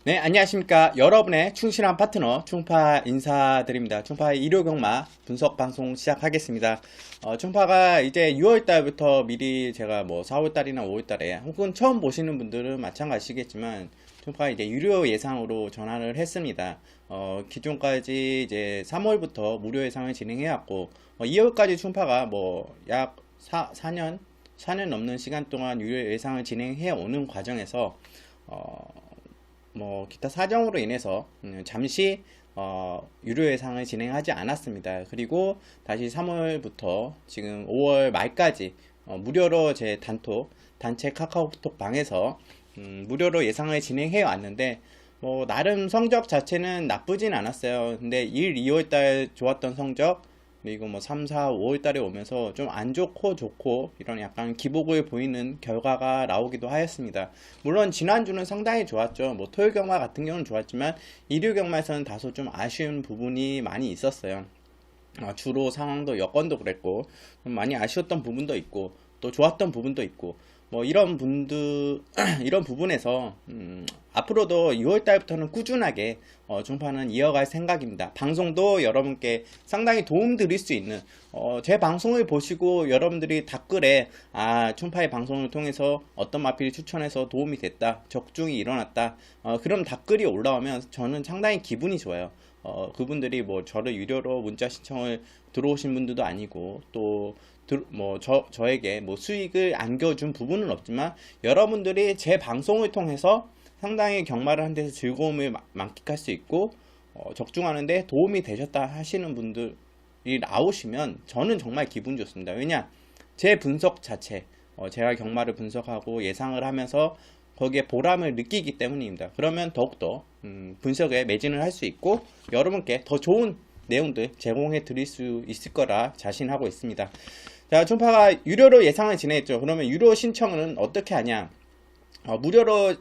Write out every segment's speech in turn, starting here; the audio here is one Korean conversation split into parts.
네, 안녕하십니까. 여러분의 충실한 파트너 충파 인사드립니다. 충파 일요경마 분석 방송 시작하겠습니다. 충파가 이제 6월 달부터 미리 제가 뭐 4월 달이나 5월 달에 혹은 처음 보시는 분들은 마찬가지겠지만 충파가 이제 유료 예상으로 전환을 했습니다. 기존까지 이제 3월부터 무료 예상을 진행해왔고 2월까지 충파가 뭐 약 4년 넘는 시간 동안 유료 예상을 진행해 오는 과정에서 뭐 기타 사정으로 인해서 잠시 유료 예상을 진행하지 않았습니다. 그리고 다시 3월부터 지금 5월 말까지 무료로 제 단체 카카오톡 방에서 무료로 예상을 진행해 왔는데 뭐 나름 성적 자체는 나쁘진 않았어요. 근데 1, 2월 달 좋았던 성적 그리고 뭐 3, 4, 5월 달에 오면서 좀 안 좋고 좋고 이런 약간 기복을 보이는 결과가 나오기도 하였습니다. 물론 지난주는 상당히 좋았죠. 뭐 토요일 경마 같은 경우는 좋았지만 일요 경마에서는 다소 좀 아쉬운 부분이 많이 있었어요. 주로 상황도 여건도 그랬고 좀 많이 아쉬웠던 부분도 있고 또 좋았던 부분도 있고 뭐 이런 분들 이런 부분에서 앞으로도 6월 달부터는 꾸준하게 중파는 이어갈 생각입니다. 방송도 여러분께 상당히 도움 드릴 수 있는 제 방송을 보시고 여러분들이 댓글에 중파의 방송을 통해서 어떤 마필이 추천해서 도움이 됐다, 적중이 일어났다 그런 댓글이 올라오면 저는 상당히 기분이 좋아요. 그분들이 뭐 저를 유료로 문자 신청을 들어오신 분들도 아니고 또 저에게 뭐 수익을 안겨준 부분은 없지만 여러분들이 제 방송을 통해서 상당히 경마를 한 데서 즐거움을 만끽할 수 있고 적중하는데 도움이 되셨다 하시는 분들이 나오시면 저는 정말 기분 좋습니다. 왜냐 제 분석 자체 제가 경마를 분석하고 예상을 하면서 거기에 보람을 느끼기 때문입니다. 그러면 더욱더 분석에 매진을 할 수 있고 여러분께 더 좋은 내용들 제공해 드릴 수 있을 거라 자신하고 있습니다. 자, 충파가 유료로 예상을 진행했죠. 그러면 유료 신청은 어떻게 하냐? 무료로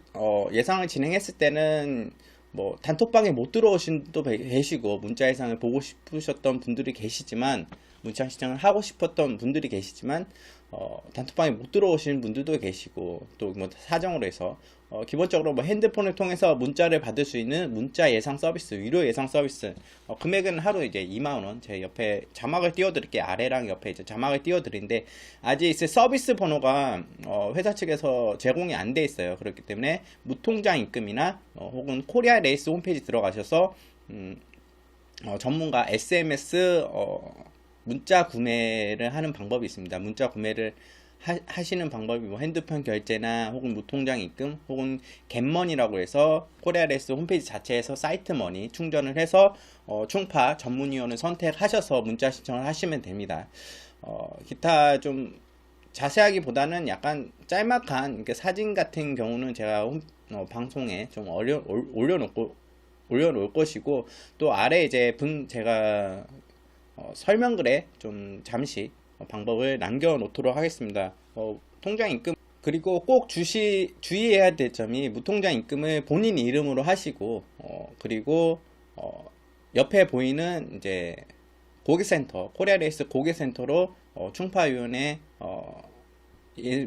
예상을 진행했을 때는 뭐 단톡방에 못 들어오신 분도 계시고 문자 예상을 보고 싶으셨던 분들이 계시지만 문자 시청을 하고 싶었던 분들이 계시지만 단톡방에 못 들어오신 분들도 계시고 또 뭐 사정으로 해서 기본적으로 뭐 핸드폰을 통해서 문자를 받을 수 있는 문자 예상 서비스 유료 예상 서비스 금액은 하루 이제 2만원 제 옆에 자막을 띄워드릴게요. 아래랑 옆에 이제 자막을 띄워드리는데 아직 서비스 번호가 회사 측에서 제공이 안 돼 있어요. 그렇기 때문에 무통장 입금이나 혹은 코리아 레이스 홈페이지 들어가셔서 전문가 SMS 문자 구매를 하는 방법이 있습니다. 문자 구매를 하시는 방법이 뭐 핸드폰 결제나 혹은 무통장 입금 혹은 겟머니라고 해서 코리아레스 홈페이지 자체에서 사이트 머니 충전을 해서 충파 전문위원을 선택하셔서 문자 신청을 하시면 됩니다. 기타 좀 자세하기보다는 약간 짤막한 사진 같은 경우는 제가 방송에 좀 올려놓을 것이고 또 아래 이제 제가 설명글에 좀 잠시 방법을 남겨놓도록 하겠습니다. 통장 입금 그리고 꼭 주의해야 될 점이 무통장 입금을 본인 이름으로 하시고 그리고 옆에 보이는 이제 고객센터 코리아레이스 고객센터로 충파위원회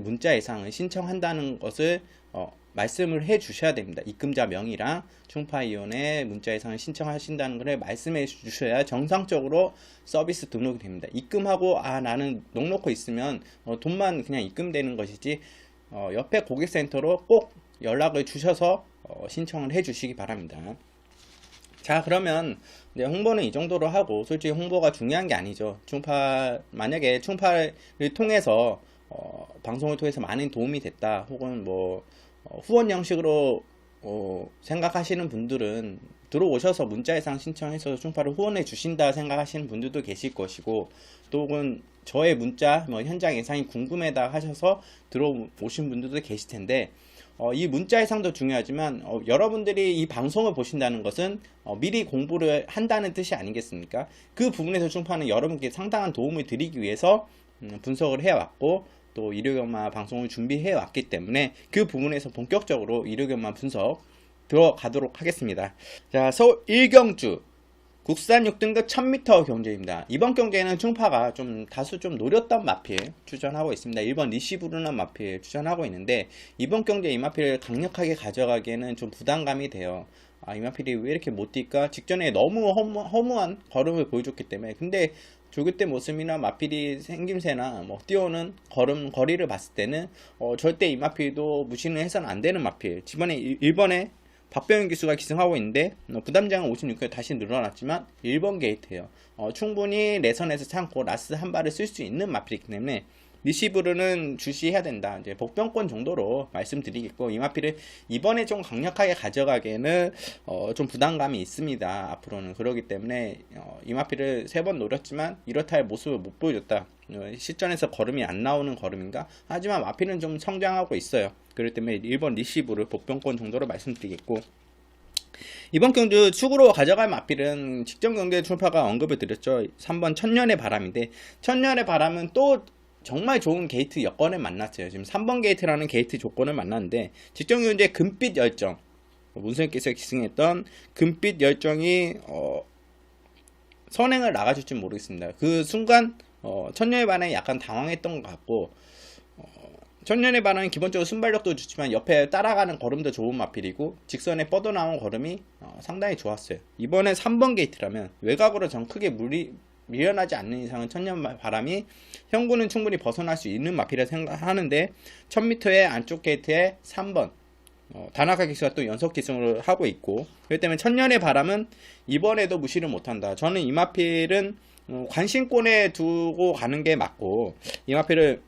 문자 예상을 신청한다는 것을 말씀을 해 주셔야 됩니다. 입금자 명의랑 충파위원회 문자 예상을 신청하신다는 것을 말씀해 주셔야 정상적으로 서비스 등록이 됩니다. 입금하고 나는 넉넉히 있으면 돈만 그냥 입금되는 것이지 옆에 고객센터로 꼭 연락을 주셔서 신청을 해 주시기 바랍니다. 자, 그러면 이제 홍보는 이 정도로 하고 솔직히 홍보가 중요한 게 아니죠. 만약에 충파를 통해서 방송을 통해서 많은 도움이 됐다 혹은 뭐 후원 형식으로 생각하시는 분들은 들어오셔서 문자 예상 신청해서 충파를 후원해 주신다 생각하시는 분들도 계실 것이고 또 혹은 저의 문자 현장 예상이 궁금하다 하셔서 들어오신 분들도 계실 텐데 이 문자 예상도 중요하지만 여러분들이 이 방송을 보신다는 것은 미리 공부를 한다는 뜻이 아니겠습니까? 그 부분에서 충파는 여러분께 상당한 도움을 드리기 위해서 분석을 해왔고 또 일요경마 방송을 준비해 왔기 때문에 그 부분에서 본격적으로 일요경마 분석 들어가도록 하겠습니다. 자, 서울 일경주 국산 6등급 1000m 경주입니다. 이번 경주에는 충파가 좀 다수 좀 노렸던 마필 추천하고 있습니다. 1번 리시브르는 마필 추천하고 있는데, 이번 경주에 이 마필을 강력하게 가져가기에는 좀 부담감이 돼요. 이 마필이 왜 이렇게 못 뛸까? 직전에 너무 허무한 걸음을 보여줬기 때문에. 근데 조교 때 모습이나 마필이 생김새나 뭐 뛰어오는 거리를 봤을 때는 절대 이 마필도 무시는 해서는 안 되는 마필. 이번에 1번에 박병현 기수가 기승하고 있는데, 부담장은 56km 다시 늘어났지만 1번 게이트예요. 충분히 레선에서 참고 라스 한 발을 쓸 수 있는 마필이기 때문에 리시브르는 주시해야 된다. 이제 복병권 정도로 말씀드리겠고, 이 마필을 이번에 좀 강력하게 가져가기에는 좀 부담감이 있습니다. 앞으로는. 그러기 때문에 이 마필을 3번 노렸지만 이렇다 할 모습을 못 보여줬다. 실전에서 걸음이 안 나오는 걸음인가? 하지만 마필은 좀 성장하고 있어요. 그렇기 때문에 1번 리시브를 복병권 정도로 말씀드리겠고, 이번 경주 축으로 가져갈 마필은 직전 경주에 출파가 언급을 드렸죠. 3번 천년의 바람인데, 천년의 바람은 또 정말 좋은 게이트 여건을 만났어요. 지금 3번 게이트라는 게이트 조건을 만났는데, 직전 경주에 금빛 열정, 문선께서 기승했던 금빛 열정이 선행을 나가줄지 모르겠습니다. 그 순간 천년의 바람이 약간 당황했던 것 같고, 천년의 바람은 기본적으로 순발력도 좋지만 옆에 따라가는 걸음도 좋은 마필이고, 직선에 뻗어나온 걸음이 상당히 좋았어요. 이번에 3번 게이트라면 외곽으로 전 크게 밀려나지 않는 이상은 천년 바람이 형구는 충분히 벗어날 수 있는 마필이라 생각하는데, 1000m의 안쪽 게이트에 3번 다나카 기수가 또 연속 기승을 하고 있고, 그렇기 때문에 천년의 바람은 이번에도 무시를 못한다. 저는 이 마필은 관심권에 두고 가는 게 맞고, 이 마필을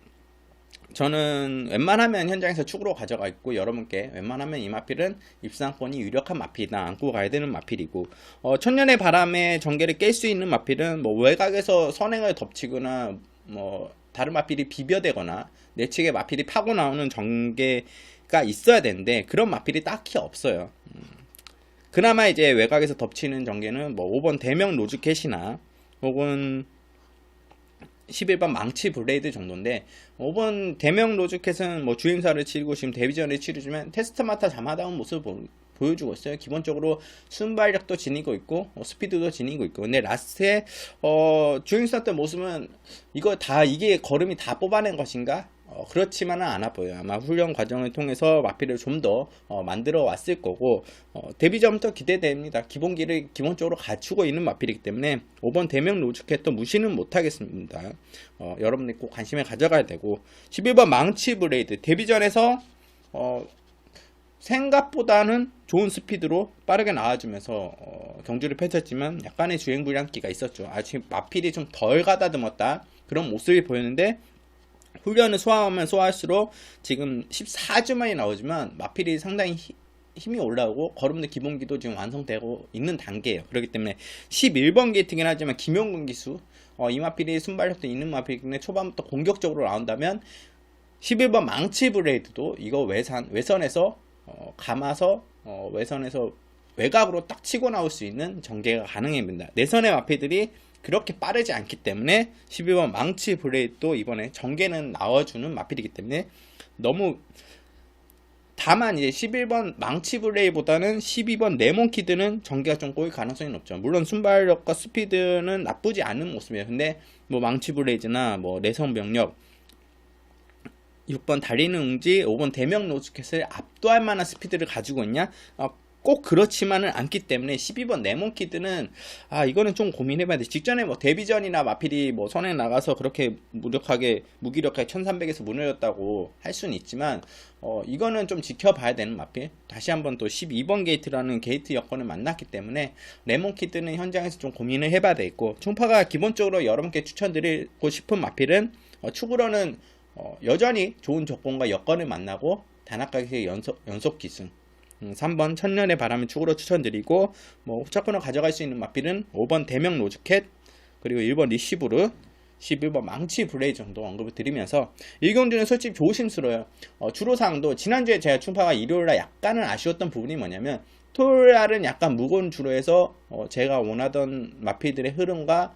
저는 웬만하면 현장에서 축으로 가져가 있고, 여러분께 웬만하면 이 마필은 입상권이 유력한 마필이다, 안고 가야 되는 마필이고, 천년의 바람의 전개를 깰 수 있는 마필은 뭐 외곽에서 선행을 덮치거나 뭐 다른 마필이 비벼대거나 내측에 마필이 파고 나오는 전개가 있어야 되는데, 그런 마필이 딱히 없어요. 그나마 이제 외곽에서 덮치는 전개는 뭐 5번 대명 로즈캣이나 혹은 11번 망치 블레이드 정도인데, 5번 대명 로즈캣은 뭐 주행사를 치르고 지금 데뷔전을 치르지만 테스트마타 자마다운 모습을 보여주고 있어요. 기본적으로 순발력도 지니고 있고 스피드도 지니고 있고, 근데 라스트에 주행사 때 모습은 이게 걸음이 다 뽑아낸 것인가? 그렇지만은 않아 보여요. 아마 훈련 과정을 통해서 마필을 좀 더 만들어 왔을 거고, 데뷔전부터 기대됩니다. 기본기를 기본적으로 갖추고 있는 마필이기 때문에 5번 대명 로즈캣도 무시는 못하겠습니다. 여러분들 꼭 관심을 가져가야 되고, 11번 망치 블레이드 데뷔전에서 생각보다는 좋은 스피드로 빠르게 나와주면서 경주를 펼쳤지만 약간의 주행 불량기가 있었죠. 지금 마필이 좀 덜 가다듬었다, 그런 모습이 보였는데, 훈련을 소화하면 소화할수록 지금 14주 만에 나오지만 마필이 상당히 힘이 올라오고 걸음도 기본기도 지금 완성되고 있는 단계예요. 그렇기 때문에 11번 게이트긴 하지만 김용근 기수, 이 마필이 순발력도 있는 마필이기 때문에 초반부터 공격적으로 나온다면 11번 망치 블레이드도 이거 외선에서 감아서 외선에서 외곽으로 딱 치고 나올 수 있는 전개가 가능합니다. 내선의 마필들이 그렇게 빠르지 않기 때문에 12번 망치 블레이드도 이번에 전개는 나와주는 마필이기 때문에 다만 이제 11번 망치 블레이드보다는 12번 네몬키드는 전개가 좀 꼬일 가능성이 높죠. 물론 순발력과 스피드는 나쁘지 않은 모습이에요. 근데 뭐 망치 블레이드나 뭐 내성 병력, 6번 달리는 웅지, 5번 대명 로즈캣을 압도할 만한 스피드를 가지고 있냐? 꼭 그렇지만은 않기 때문에 12번 네몬키드는 이거는 좀 고민해봐야 돼. 직전에 뭐 데뷔전이나 마필이 뭐 선행 나가서 그렇게 무기력하게 1300에서 무너졌다고 할 수는 있지만, 이거는 좀 지켜봐야 되는 마필. 다시 한번 또 12번 게이트라는 게이트 여건을 만났기 때문에 네몬키드는 현장에서 좀 고민을 해봐야 되겠고, 충파가 기본적으로 여러분께 추천드리고 싶은 마필은 축으로는 여전히 좋은 조건과 여건을 만나고 다나카기의 연속 기승, 3번 천년의 바람을 축으로 추천드리고, 뭐 후차권을 가져갈 수 있는 마필은 5번 대명 로즈캣, 그리고 1번 리시브르, 11번 망치 블레이드 정도 언급을 드리면서, 이 경주는 솔직히 조심스러워요. 주로사항도 지난주에 제가 충파가 일요일날 약간은 아쉬웠던 부분이 뭐냐면, 토요일날은 약간 무거운 주로에서 제가 원하던 마필들의 흐름과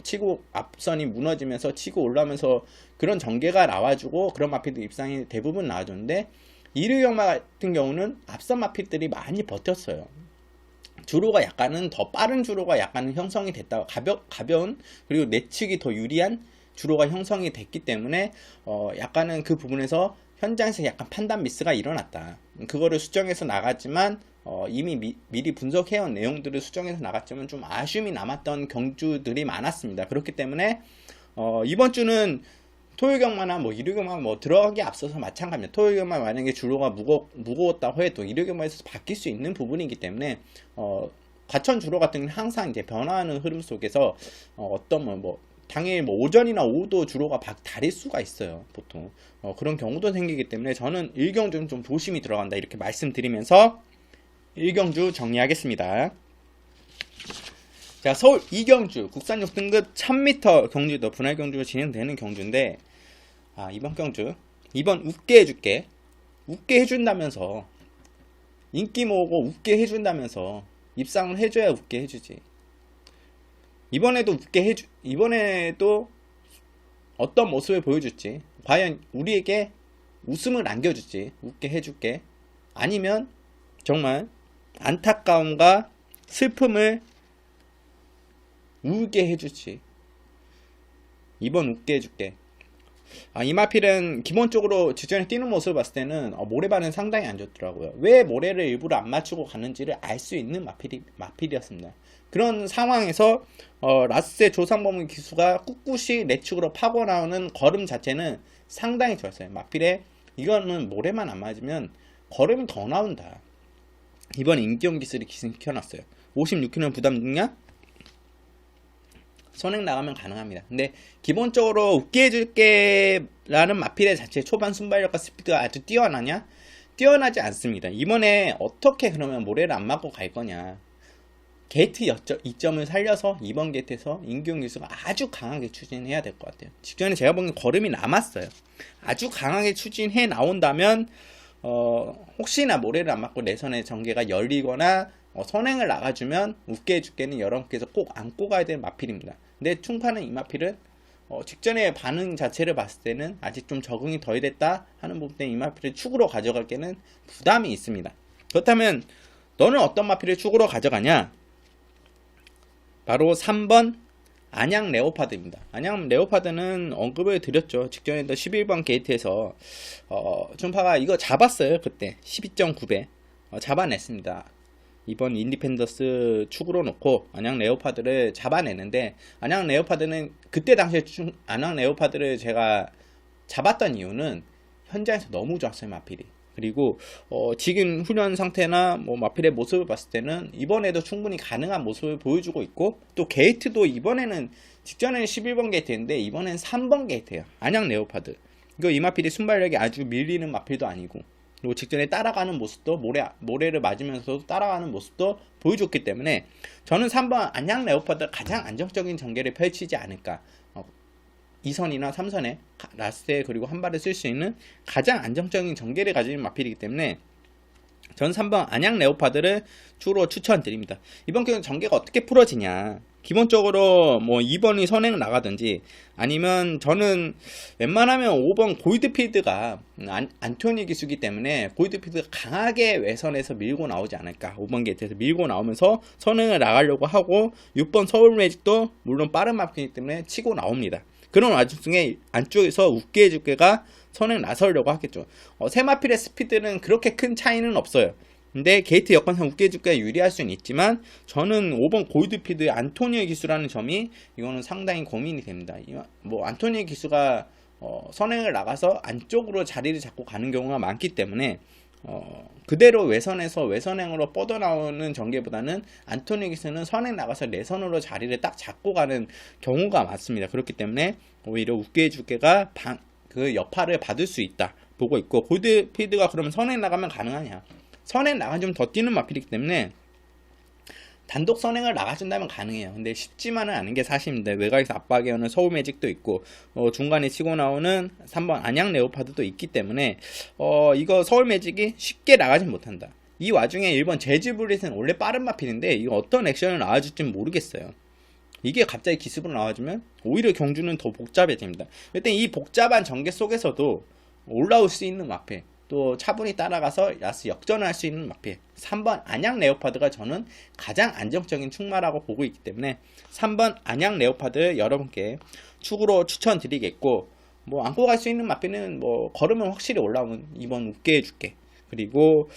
치고 앞선이 무너지면서 치고 올라오면서 그런 전개가 나와주고 그런 마필들 입상이 대부분 나와줬는데, 일요일 경마 같은 경우는 앞선 마필들이 많이 버텼어요. 주로가 약간은 더 빠른 주로가 약간은 형성이 됐다. 가벼운 그리고 내측이 더 유리한 주로가 형성이 됐기 때문에 약간은 그 부분에서 현장에서 약간 판단 미스가 일어났다. 그거를 수정해서 나갔지만 이미 미리 분석해온 내용들을 수정해서 나갔지만 좀 아쉬움이 남았던 경주들이 많았습니다. 그렇기 때문에 이번 주는 토요경마나 뭐 일요경마 뭐 들어가기 앞서서 마찬가지입니다. 토요경마 만약에 주로가 무거웠다고 해도 일요경마에서 바뀔 수 있는 부분이기 때문에 과천 주로 같은 경우는 항상 이제 변화하는 흐름 속에서 어떤 뭐 당일 뭐 오전이나 오후도 주로가 다를 수가 있어요. 보통 그런 경우도 생기기 때문에 저는 1경주는 좀 조심히 들어간다 이렇게 말씀드리면서 1경주 정리하겠습니다. 자, 서울 2경주 국산 6등급 1000m 경주도 분할 경주가 진행되는 경주인데 이번 경주 이번 웃게 해줄게 웃게 해준다면서 인기 모으고 웃게 해준다면서 입상을 해줘야 웃게 해주지. 이번에도 이번에도 어떤 모습을 보여줄지 과연 우리에게 웃음을 안겨줄지 웃게 해줄게 아니면 정말 안타까움과 슬픔을 울게 해줄지 이번 웃게 해줄게. 이마필은 기본적으로 직전에 뛰는 모습을 봤을 때는 모래반은 상당히 안 좋더라고요. 왜 모래를 일부러 안 맞추고 가는지를 알 수 있는 마필이었습니다. 그런 상황에서 라스의 조상범 기수가 꿋꿋이 내축으로 파고 나오는 걸음 자체는 상당히 좋았어요. 마필에 이거는 모래만 안 맞으면 걸음이 더 나온다. 이번 임기용 기술이 기승시켜놨어요. 56kg 부담 중량 선행 나가면 가능합니다. 근데 기본적으로 웃게 해줄게 라는 마필의 자체 초반 순발력과 스피드가 아주 뛰어나냐? 뛰어나지 않습니다. 이번에 어떻게 그러면 모래를 안 맞고 갈 거냐? 게이트 이점을 살려서 이번 게이트에서 임기용 기수가 아주 강하게 추진해야 될 것 같아요. 직전에 제가 보기엔 걸음이 남았어요. 아주 강하게 추진해 나온다면 혹시나 모래를 안 맞고 내선의 전개가 열리거나 선행을 나가주면 웃게 해줄게는 여러분께서 꼭 안고 가야 되는 마필입니다. 근데 충파는 이 마필은 직전의 반응 자체를 봤을 때는 아직 좀 적응이 덜 됐다 하는 부분 때문에 이 마필을 축으로 가져갈게는 부담이 있습니다. 그렇다면 너는 어떤 마필을 축으로 가져가냐? 바로 3번 안양 레오파드입니다. 안양 레오파드는 언급을 드렸죠. 직전에 11번 게이트에서 충파가 이거 잡았어요. 그때 12.9배 잡아냈습니다. 이번 인디펜더스 축으로 놓고 안양 레오파드를 잡아내는데 안양 레오파드는 그때 당시에 안양 레오파드를 제가 잡았던 이유는 현장에서 너무 좋았어요. 마필이. 그리고 지금 훈련 상태나 뭐 마필의 모습을 봤을 때는 이번에도 충분히 가능한 모습을 보여주고 있고 또 게이트도 이번에는 직전에는 11번 게이트인데 이번엔 3번 게이트예요. 안양 레오파드. 이거 이 마필이 순발력이 아주 밀리는 마필도 아니고 그리고 직전에 따라가는 모습도 모래를 맞으면서도 따라가는 모습도 보여줬기 때문에 저는 3번 안양 레오파드가 가장 안정적인 전개를 펼치지 않을까. 2선이나 3선에 라스트에 그리고 한 발을 쓸 수 있는 가장 안정적인 전개를 가진 마필이기 때문에 전 3번 안양 레오파드를 주로 추천드립니다. 이번 경우 전개가 어떻게 풀어지냐? 기본적으로 뭐 2번이 선행 나가든지 아니면 저는 웬만하면 5번 골드필드가 안토니 기수기 때문에 골드필드가 강하게 외선에서 밀고 나오지 않을까. 5번 게이트에서 밀고 나오면서 선행을 나가려고 하고 6번 서울매직도 물론 빠른 마필이기 때문에 치고 나옵니다. 그런 와중에 안쪽에서 웃게 해줄게가 선행 나서려고 하겠죠. 세마필의 스피드는 그렇게 큰 차이는 없어요. 근데 게이트 여건상 웃게 해줄게가 유리할 수는 있지만 저는 5번 골드피드의 안토니의 기수라는 점이 이거는 상당히 고민이 됩니다. 뭐 안토니의 기수가 선행을 나가서 안쪽으로 자리를 잡고 가는 경우가 많기 때문에 그대로 외선행으로 뻗어나오는 전개보다는 안토니 기수는 선행 나가서 내선으로 자리를 딱 잡고 가는 경우가 많습니다. 그렇기 때문에 오히려 웃게 해줄게가 그 여파를 받을 수 있다 보고 있고 골드피드가 그러면 선행 나가면 가능하냐? 선행 나가면 좀 더 뛰는 마필이기 때문에 단독 선행을 나가준다면 가능해요. 근데 쉽지만은 않은 게 사실입니다. 외곽에서 압박에 오는 서울 매직도 있고 중간에 치고 나오는 3번 안양 레오파드도 있기 때문에 이거 서울 매직이 쉽게 나가진 못한다. 이 와중에 1번 재즈블릿은 원래 빠른 마필인데 이거 어떤 액션을 나와줄지 모르겠어요. 이게 갑자기 기습으로 나와주면 오히려 경주는 더 복잡해집니다. 일단 이 복잡한 전개 속에서도 올라올 수 있는 마필 또 차분히 따라가서 라스 역전을 할 수 있는 마필 3번 안양 레오파드가 저는 가장 안정적인 축마라고 보고 있기 때문에 3번 안양 레오파드 여러분께 축으로 추천드리겠고, 뭐 안고 갈 수 있는 마필은 뭐 걸으면 확실히 올라오면 2번 웃게 해줄게. 그리고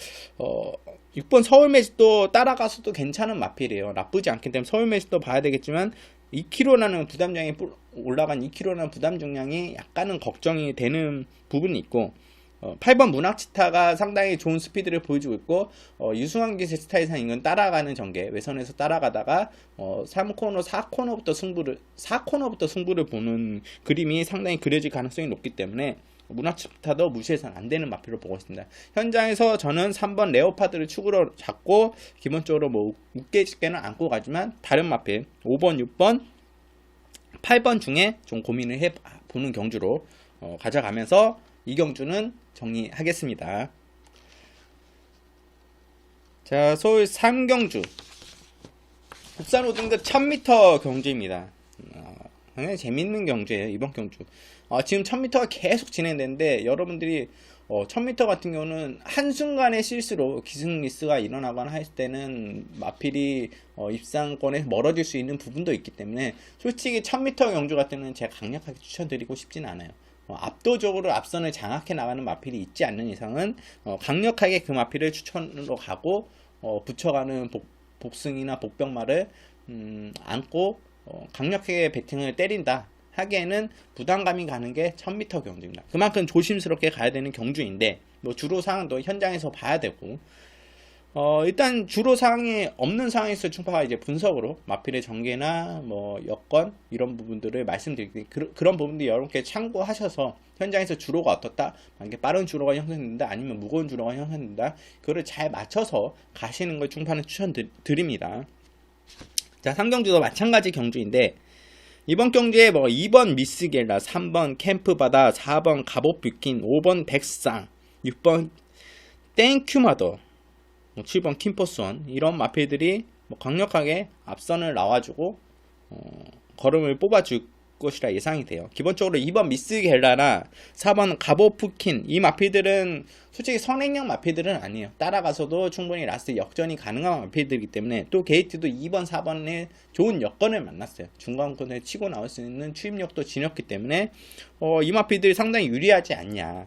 6번 서울 매직도 따라가서도 괜찮은 마필이에요. 나쁘지 않기 때문에 서울 매직도 봐야 되겠지만 2kg라는 부담량이 올라간 2kg라는 부담 중량이 약간은 걱정이 되는 부분이 있고, 8번 문학치타가 상당히 좋은 스피드를 보여주고 있고, 유승환 기세 스타일상 이건 따라가는 전개 외선에서 따라가다가 3코너 4코너부터 승부를 보는 그림이 상당히 그려질 가능성이 높기 때문에 문학치타도 무시해서는 안 되는 마필로 보고 있습니다. 현장에서 저는 3번 레오파드를 축으로 잡고 기본적으로 뭐 웃게집게는 안고 가지만 다른 마필 5번, 6번, 8번 중에 좀 고민을 해보는 경주로 가져가면서 이 경주는 정리하겠습니다. 자, 서울 3경주 국산 5등급 1000m 경주입니다. 굉장히 재밌는 경주예요. 이번 경주 지금 1000m가 계속 진행되는데, 여러분들이 1000m 같은 경우는 한순간의 실수로 기승 미스가 일어나거나 할 때는 마필이 입상권에서 멀어질 수 있는 부분도 있기 때문에, 솔직히 1000m 경주 같은 경우는 제가 강력하게 추천드리고 싶지는 않아요. 압도적으로 앞선을 장악해 나가는 마필이 있지 않는 이상은 강력하게 그 마필을 추천으로 가고, 붙여가는 복승이나 복병마를 안고 강력하게 배팅을 때린다 하기에는 부담감이 가는 게 1000m 경주입니다. 그만큼 조심스럽게 가야 되는 경주인데, 뭐 주로 사항도 현장에서 봐야 되고, 일단 주로 사항이 없는 상황에서 충파가 이제 분석으로 마필의 전개나 뭐 여건 이런 부분들을 말씀드리기, 그런 부분들 여러분께 참고하셔서 현장에서 주로가 어떻다, 만약에 빠른 주로가 형성된다 아니면 무거운 주로가 형성된다, 그거를 잘 맞춰서 가시는 걸 충파는 추천드립니다. 자, 3경주도 마찬가지 경주인데, 이번 경주에 뭐 2번 미스겔라, 3번 캠프바다, 4번 갑오뷰킨, 5번 백상, 6번 땡큐마더, 7번 킴포스원, 이런 마필들이 뭐 강력하게 앞선을 나와주고 걸음을 뽑아줄 것이라 예상이 돼요. 기본적으로 2번 미스겔라나 4번 가보프킨, 이 마필들은 솔직히 선행형 마필들은 아니에요. 따라가서도 충분히 라스트 역전이 가능한 마필들이기 때문에, 또 게이트도 2번 4번에 좋은 여건을 만났어요. 중간권에 치고 나올 수 있는 추임력도 지녔기 때문에 이 마필들이 상당히 유리하지 않냐.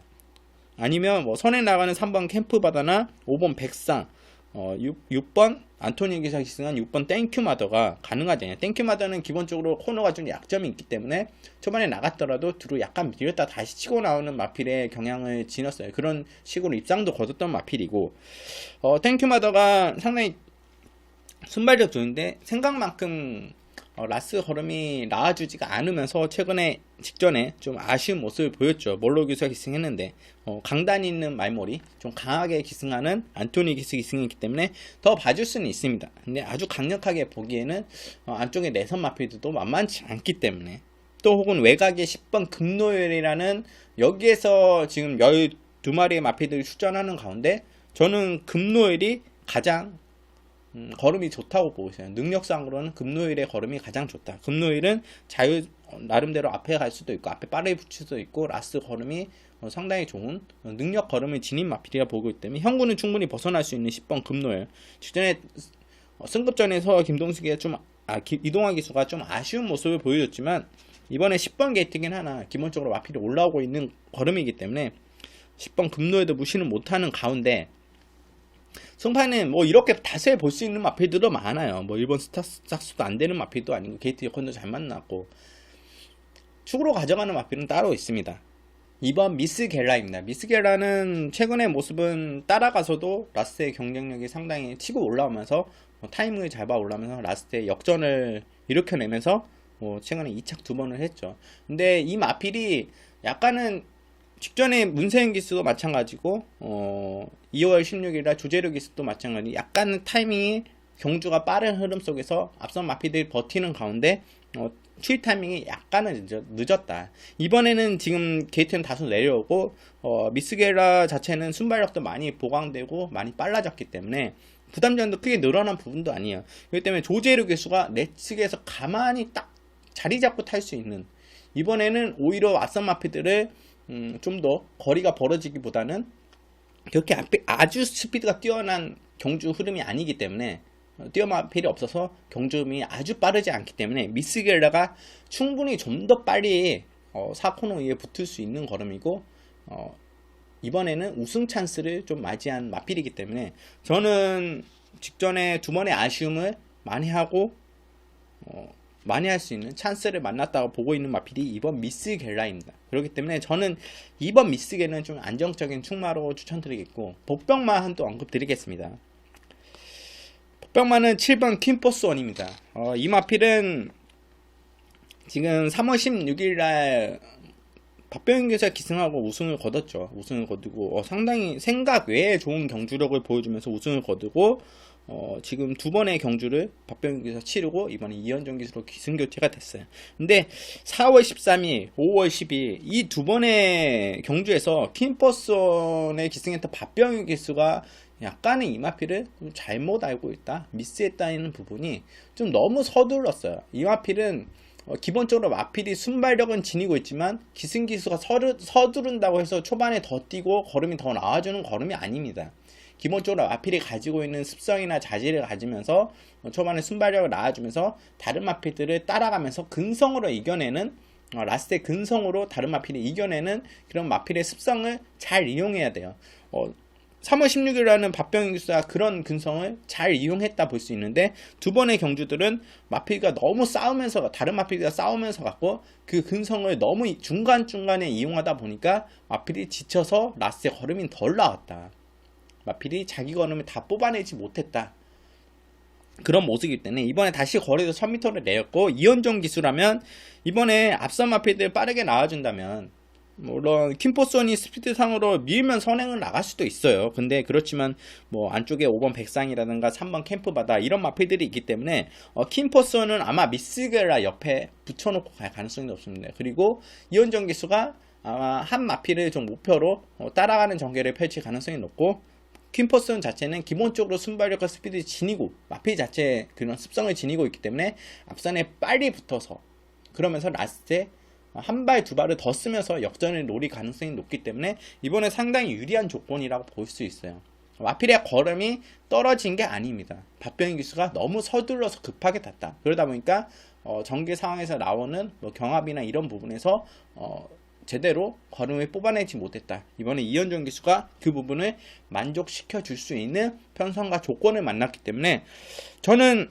아니면 뭐 선에 나가는 3번 캠프바다나 5번 백상, 6번 안토니 기사 기승한 6번 땡큐마더가 가능하지 않냐. 땡큐마더는 기본적으로 코너가 좀 약점이 있기 때문에 초반에 나갔더라도 뒤로 약간 밀렸다 다시 치고 나오는 마필의 경향을 지녔어요. 그런 식으로 입상도 거뒀던 마필이고, 땡큐마더가 상당히 순발력 좋은데 생각만큼 라스 걸음이 나와주지가 않으면서 직전에 좀 아쉬운 모습을 보였죠. 몰로 기수가 기승했는데 강단 있는 말머리, 좀 강하게 기승하는 안토니 기수 기승이기 때문에 더 봐줄 수는 있습니다. 근데 아주 강력하게 보기에는 안쪽에 내선 마필들도 만만치 않기 때문에, 또 혹은 외곽에 10번 금노엘이라는, 여기에서 지금 12마리의 마필들이 출전하는 가운데 저는 금노엘이 가장 걸음이 좋다고 보고 있어요. 능력상으로는 금노일의 걸음이 가장 좋다. 금노일은 나름대로 앞에 갈 수도 있고 앞에 빠르게 붙일 수도 있고, 라스 걸음이 상당히 좋은 능력 걸음을 지닌 마필이라 보고 있기 때문에 형구는 충분히 벗어날 수 있는 10번 금노일. 주전에 승급전에서 김동숙이가 이동환 기수가 좀 아쉬운 모습을 보여줬지만, 이번에 10번 게이트긴 하나 기본적으로 마필이 올라오고 있는 걸음이기 때문에 10번 금노일도 무시는 못하는 가운데, 승판은 뭐 이렇게 다수에 볼 수 있는 마필들도 많아요. 뭐 1번 스타스도 안 되는 마필도 아니고, 게이트 여건도 잘 만났고, 축으로 가져가는 마필은 따로 있습니다. 2번 미스겔라입니다. 미스겔라는 최근의 모습은 따라가서도 라스트의 경쟁력이 상당히 치고 올라오면서 타이밍을 잡아 올라오면서 라스트의 역전을 일으켜내면서 최근에 2착 2번을 했죠. 근데 이 마필이 약간은 직전에 문세윤 기수도 마찬가지고 2월 16일날 조재료 기수도 마찬가지, 약간은 타이밍이 경주가 빠른 흐름 속에서 앞선 마필들이 버티는 가운데 추이 타이밍이 약간은 늦었다. 이번에는 지금 게이트는 다소 내려오고 미스겔라 자체는 순발력도 많이 보강되고 많이 빨라졌기 때문에 부담전도 크게 늘어난 부분도 아니에요. 그렇기 때문에 조재료 기수가 내 측에서 가만히 딱 자리 잡고 탈 수 있는, 이번에는 오히려 앞선 마필들을 좀 더 거리가 벌어지기보다는 그렇게 아주 스피드가 뛰어난 경주 흐름이 아니기 때문에 뛰어마필이 없어서 경주음이 아주 빠르지 않기 때문에 미스겔라가 충분히 좀 더 빨리 4코너 위에 붙을 수 있는 걸음이고 이번에는 우승 찬스를 좀 맞이한 마필이기 때문에 저는 직전에 두 번의 아쉬움을 만회하고 많이 할 수 있는 찬스를 만났다고 보고 있는 마필이 이번 미스겔라입니다. 그렇기 때문에 저는 이번 미스겔은 좀 안정적인 충마로 추천드리겠고 복병만 또 언급드리겠습니다. 복병만은 7번 퀸포스원입니다. 이 마필은 지금 3월 16일날 박병규에서 기승하고 우승을 거뒀죠. 우승을 거두고 상당히 생각 외에 좋은 경주력을 보여주면서 우승을 거두고 지금 두 번의 경주를 박병규에서 치르고 이번에 2연전 기수로 기승교체가 됐어요. 근데 4월 13일, 5월 10일 이 두 번의 경주에서 퀸퍼슨에 기승했던 박병규 기수가 약간의 이마필을 잘못 알고 있다, 미스했다는 부분이 좀 너무 서둘렀어요. 이마필은 기본적으로 마필이 순발력은 지니고 있지만 기승기수가 서두른다고 해서 초반에 더 뛰고 걸음이 더 나와주는 걸음이 아닙니다. 기본적으로 마필이 가지고 있는 습성이나 자질을 가지면서 초반에 순발력을 낳아주면서 다른 마필들을 따라가면서 근성으로 이겨내는 라스트의 근성으로 다른 마필을 이겨내는 그런 마필의 습성을 잘 이용해야 돼요. 3월 16일이라는 박병규 기수가 그런 근성을 잘 이용했다 볼 수 있는데 두 번의 경주들은 마필과 너무 싸우면서 다른 마필과 싸우면서 갖고 그 근성을 너무 중간중간에 이용하다 보니까 마필이 지쳐서 라스트에 걸음이 덜 나왔다. 마필이 자기 걸음을 다 뽑아내지 못했다. 그런 모습이기 때문에 이번에 다시 거리에서 1000m를 내렸고 2연전 기수라면 이번에 앞선 마필들 빠르게 나와준다면 물론 퀸포스원이 스피드상으로 밀면 선행을 나갈 수도 있어요. 근데 그렇지만 뭐 안쪽에 5번 백상이라든가 3번 캠프바다 이런 마필들이 있기 때문에 퀸포스원은 아마 미스겔라 옆에 붙여놓고 갈 가능성이 높습니다. 그리고 이연전 기수가 아마 한 마필을 좀 목표로 따라가는 전개를 펼칠 가능성이 높고 퀸포스원 자체는 기본적으로 순발력과 스피드를 지니고 마필 자체의 그런 습성을 지니고 있기 때문에 앞선에 빨리 붙어서 그러면서 라스트에 한 발, 두 발을 더 쓰면서 역전을 노릴 가능성이 높기 때문에 이번에 상당히 유리한 조건이라고 볼 수 있어요. 마필의 걸음이 떨어진 게 아닙니다. 박병규 기수가 너무 서둘러서 급하게 탔다. 그러다 보니까 전개 상황에서 나오는 경합이나 이런 부분에서 제대로 걸음을 뽑아내지 못했다. 이번에 이연정 기수가 그 부분을 만족시켜 줄 수 있는 편성과 조건을 만났기 때문에 저는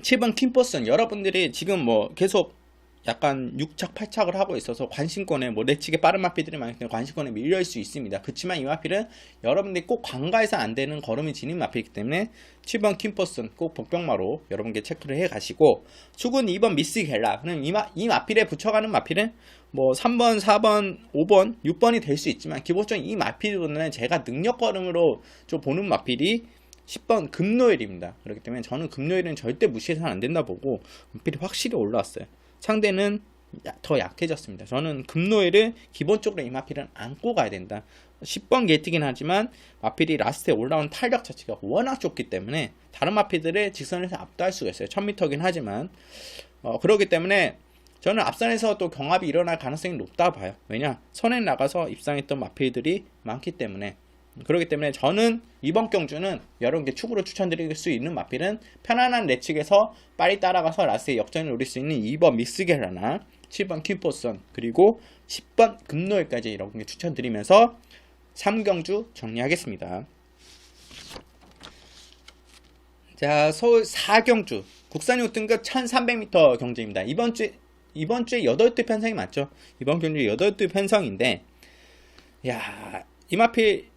7번 퀸포슨 여러분들이 지금 계속 약간 6착, 8착을 하고 있어서 관심권에 내치게 빠른 마필들이 많기 때문에 관심권에 밀릴 수 있습니다. 그렇지만 이 마필은 여러분들이 꼭 관가해서 안 되는 걸음이 지닌 마필이기 때문에 7번 퀸포슨 꼭 복병마로 여러분께 체크를 해 가시고 수군 2번 미스겔라 그럼 이 마필에 붙여가는 마필은 3번, 4번, 5번, 6번이 될 수 있지만 기본적으로 이 마필로는 제가 능력 걸음으로 좀 보는 마필이 10번 금노일입니다. 그렇기 때문에 저는 금노일은 절대 무시해서는 안 된다 보고 마필이 확실히 올라왔어요. 상대는 더 약해졌습니다. 저는 금노일을 기본적으로 이 마필은 안고 가야 된다. 10번 게이트긴 하지만 마필이 라스트에 올라온 탄력 자체가 워낙 좋기 때문에 다른 마필들을 직선에서 압도할 수가 있어요. 1000m긴 하지만 그렇기 때문에 저는 앞선에서 또 경합이 일어날 가능성이 높다 봐요. 왜냐? 선에 나가서 입상했던 마필들이 많기 때문에 그렇기 때문에 저는 이번 경주는 여러분께 축으로 추천드릴 수 있는 마필은 편안한 내측에서 빨리 따라가서 라스트에 역전을 노릴 수 있는 2번 미스겔라나 7번 퀸포슨 그리고 10번 금노일까지 여러분께 추천드리면서 3경주 정리하겠습니다. 자, 서울 4경주 국산용 등급 1300m 경주입니다. 이번 주에 8대 편성이 맞죠? 이번 경주 8대 편성인데 이 마필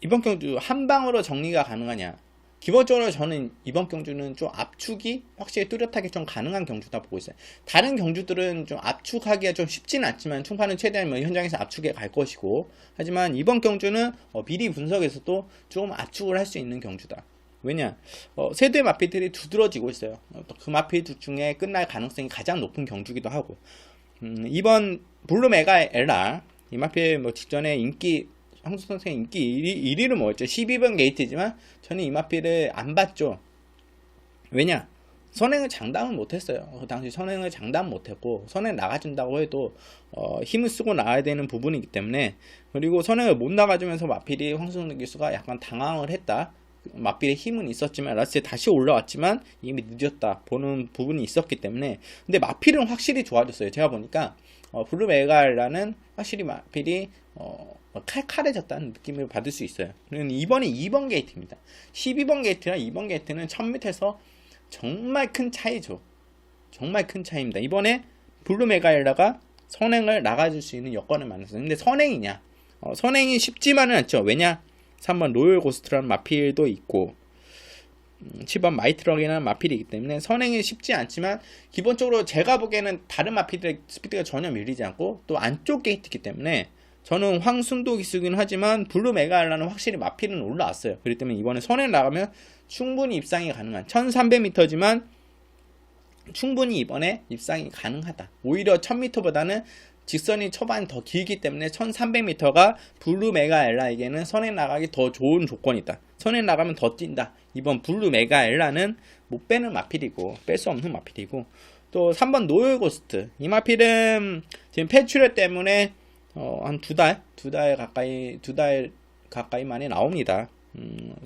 이번 경주 한 방으로 정리가 가능하냐? 기본적으로 저는 이번 경주는 좀 압축이 확실히 뚜렷하게 좀 가능한 경주다 보고 있어요. 다른 경주들은 좀 압축하기가 좀 쉽지는 않지만 총판은 최대한 현장에서 압축해 갈 것이고 하지만 이번 경주는 미리 분석에서도 좀 압축을 할 수 있는 경주다. 왜냐? 세대 마필들이 두드러지고 있어요. 그 마필 중에 끝날 가능성이 가장 높은 경주기도 하고 이번 블루 메가 엘라 이 마필 직전에 인기 황수 선생의 인기 1위를 먹었죠. 12번 게이트지만 저는 이 마필을 안 봤죠. 왜냐? 선행을 장담을 못했어요. 그 당시 선행을 장담 못했고, 선행 나가준다고 해도 힘을 쓰고 나가야 되는 부분이기 때문에, 그리고 선행을 못 나가주면서 마필이 황승덕 기수가 약간 당황을 했다. 마필의 힘은 있었지만 라스트에 다시 올라왔지만 이미 늦었다 보는 부분이 있었기 때문에. 근데 마필은 확실히 좋아졌어요. 제가 보니까 블루 메가라는 확실히 마필이 칼칼해졌다는 느낌을 받을 수 있어요. 이번에 2번 게이트입니다. 12번 게이트랑 2번 게이트는 1000m에서 정말 큰 차이죠. 정말 큰 차이입니다. 이번에 블루 메가엘라가 선행을 나가줄 수 있는 여건을 만들었어요. 근데 선행이냐? 선행이 쉽지만은 않죠. 왜냐? 3번 로열 고스트라는 마필도 있고 7번 마이트럭이라는 마필이기 때문에 선행이 쉽지 않지만, 기본적으로 제가 보기에는 다른 마필들의 스피드가 전혀 밀리지 않고 또 안쪽 게이트이기 때문에 저는 황순도 기수긴 하지만 블루 메가알라는 확실히 마필은 올라왔어요. 그렇기 때문에 이번에 선행 나가면 충분히 입상이 가능한 1300m지만 충분히 이번에 입상이 가능하다. 오히려 1000m보다는 직선이 초반 더 길기 때문에 1300m가 블루 메가엘라에게는 선행 나가기 더 좋은 조건이다. 선행 나가면 더 뛴다. 이번 블루 메가엘라는 못 빼는 마필이고 뺄 수 없는 마필이고, 또 3번 노열 고스트, 이 마필은 지금 폐출혈 때문에 한 두 달 가까이 만에 나옵니다.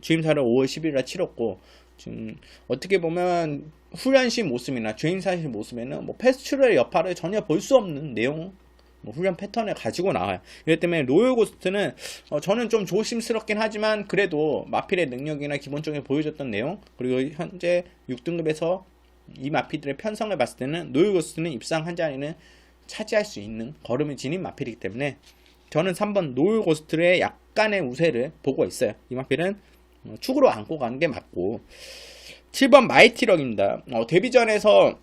주임사를 5월 10일에 치렀고, 지금 어떻게 보면 훈련실 모습이나 주임사실 모습에는 패스출혈 여파를 전혀 볼 수 없는 내용, 훈련 패턴을 가지고 나와요. 그렇기 때문에 로열 고스트는 저는 좀 조심스럽긴 하지만 그래도 마필의 능력이나 기본적으로 보여줬던 내용, 그리고 현재 6등급에서 이 마필들의 편성을 봤을 때는 로열 고스트는 입상 한 자리는 차지할 수 있는 걸음을 지닌 마필이기 때문에 저는 3번 로열 고스트의 약간의 우세를 보고 있어요. 이 마필은 축으로 안고 가는 게 맞고, 7번 마이티럭입니다. 데뷔전에서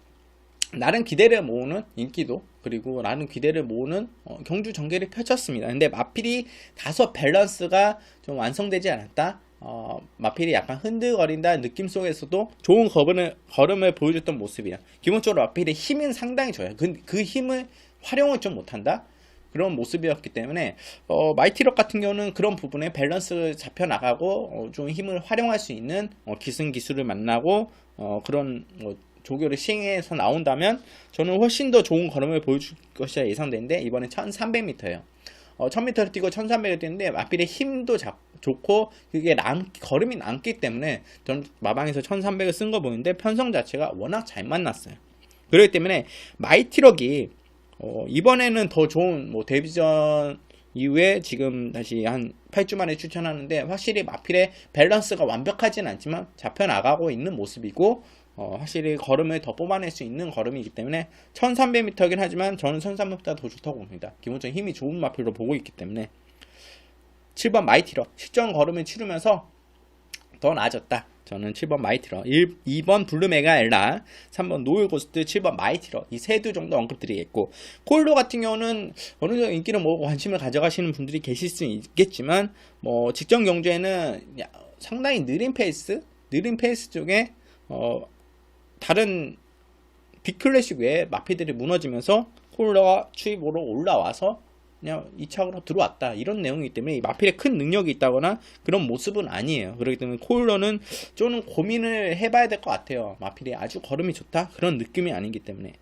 나름 기대를 모으는 인기도, 그리고 나름 기대를 모으는 경주 전개를 펼쳤습니다. 근데 마필이 다소 밸런스가 좀 완성되지 않았다. 마필이 약간 흔들거린다는 느낌 속에서도 좋은 걸음을 보여줬던 모습이야. 기본적으로 마필의 힘은 상당히 좋아요. 그 힘을 활용을 좀 못한다. 그런 모습이었기 때문에 마이티럭 같은 경우는 그런 부분에 밸런스 잡혀 나가고 좀 힘을 활용할 수 있는 기승기술을 만나고 그런 조교를 시행해서 나온다면 저는 훨씬 더 좋은 걸음을 보여줄 것이라 예상되는데, 이번에 1300m예요. 1000m를 뛰고 1300을 뛰는데 마필의 힘도 좋고 그게 걸음이 남기 때문에 저는 마방에서 1300을 쓴 거 보이는데 편성 자체가 워낙 잘 만났어요. 그렇기 때문에 마이티럭이 이번에는 더 좋은 데뷔전 이후에 지금 다시 한 8주 만에 추천하는데, 확실히 마필의 밸런스가 완벽하진 않지만 잡혀나가고 있는 모습이고 확실히 걸음을 더 뽑아낼 수 있는 걸음이기 때문에 1300m이긴 하지만 저는 1300보다 더 좋다고 봅니다. 기본적으로 힘이 좋은 마필로 보고 있기 때문에 7번 마이티럭 실전 걸음을 치르면서 더 나아졌다. 저는 7번 마이티럭, 2번 블루 메가엘라, 3번 노을 고스트, 7번 마이티럭, 이 세 두 정도 언급드리겠고, 콜로 같은 경우는 어느 정도 인기를 모으고 관심을 가져가시는 분들이 계실 수 있겠지만 직전 경주에는 상당히 느린 페이스 쪽에 다른 빅클래식 외에 마필들이 무너지면서 콜러가 추입으로 올라와서 그냥 2착으로 들어왔다, 이런 내용이기 때문에 이 마필에 큰 능력이 있다거나 그런 모습은 아니에요. 그렇기 때문에 콜러는 좀 고민을 해봐야 될 것 같아요. 마필이 아주 걸음이 좋다? 그런 느낌이 아니기 때문에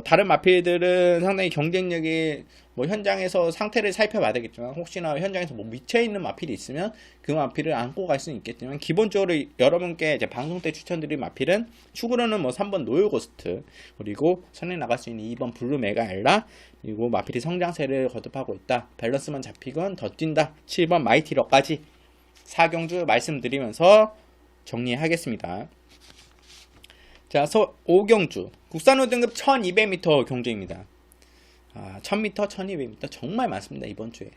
다른 마필들은 상당히 경쟁력이 현장에서 상태를 살펴봐야 되겠지만, 혹시나 현장에서 미쳐있는 마필이 있으면 그 마필을 안고 갈 수는 있겠지만, 기본적으로 여러분께 이제 방송 때 추천드린 마필은 축으로는 3번 노열 고스트, 그리고 선에 나갈 수 있는 2번 블루 메가엘라, 그리고 마필이 성장세를 거듭하고 있다, 밸런스만 잡히건 더 뛴다, 7번 마이티럭까지 4경주 말씀드리면서 정리하겠습니다. 자, 5경주 국산 5등급 1200m 경주입니다. 1000m, 1200m 정말 많습니다. 이번 주에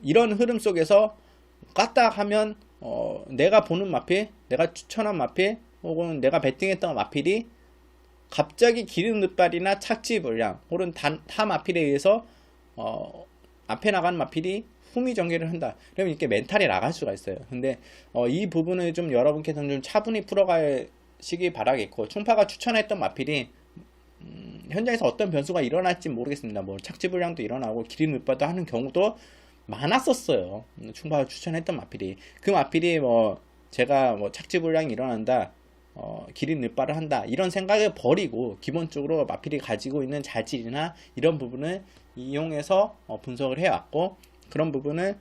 이런 흐름 속에서 까딱 하면 내가 보는 마필, 내가 추천한 마필, 혹은 내가 베팅했던 마필이 갑자기 기름 늑발이나 착지 불량, 혹은 타 마필에 의해서 앞에 나가는 마필이 후미 전개를 한다. 그러면 이렇게 멘탈이 나갈 수가 있어요. 근데 이 부분을 좀 여러분께서는 좀 차분히 풀어가시기 바라겠고, 충파가 추천했던 마필이 현장에서 어떤 변수가 일어날지 모르겠습니다. 착지 불량도 일어나고 기린 늑발도 하는 경우도 많았었어요. 충파가 추천했던 마필이. 그 마필이 제가 착지 불량이 일어난다, 길이 늘바를 한다 이런 생각을 버리고 기본적으로 마필이 가지고 있는 자질이나 이런 부분을 이용해서 분석을 해왔고, 그런 부분을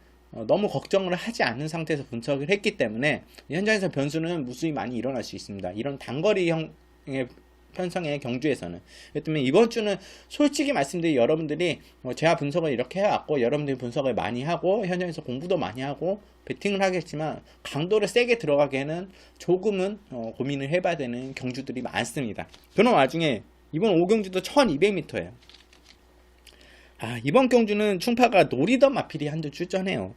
너무 걱정을 하지 않는 상태에서 분석을 했기 때문에 현장에서 변수는 무수히 많이 일어날 수 있습니다. 이런 단거리형의 편성의 경주에서는. 그렇기 때문에 이번 주는 솔직히 말씀드리 여러분들이 제가 분석을 이렇게 해왔고 여러분들이 분석을 많이 하고 현장에서 공부도 많이 하고 베팅을 하겠지만 강도를 세게 들어가기에는 조금은 고민을 해봐야 되는 경주들이 많습니다. 그런 와중에 이번 5경주도 1200m예요. 이번 경주는 충파가 노리던 마필이 한두 출전해요.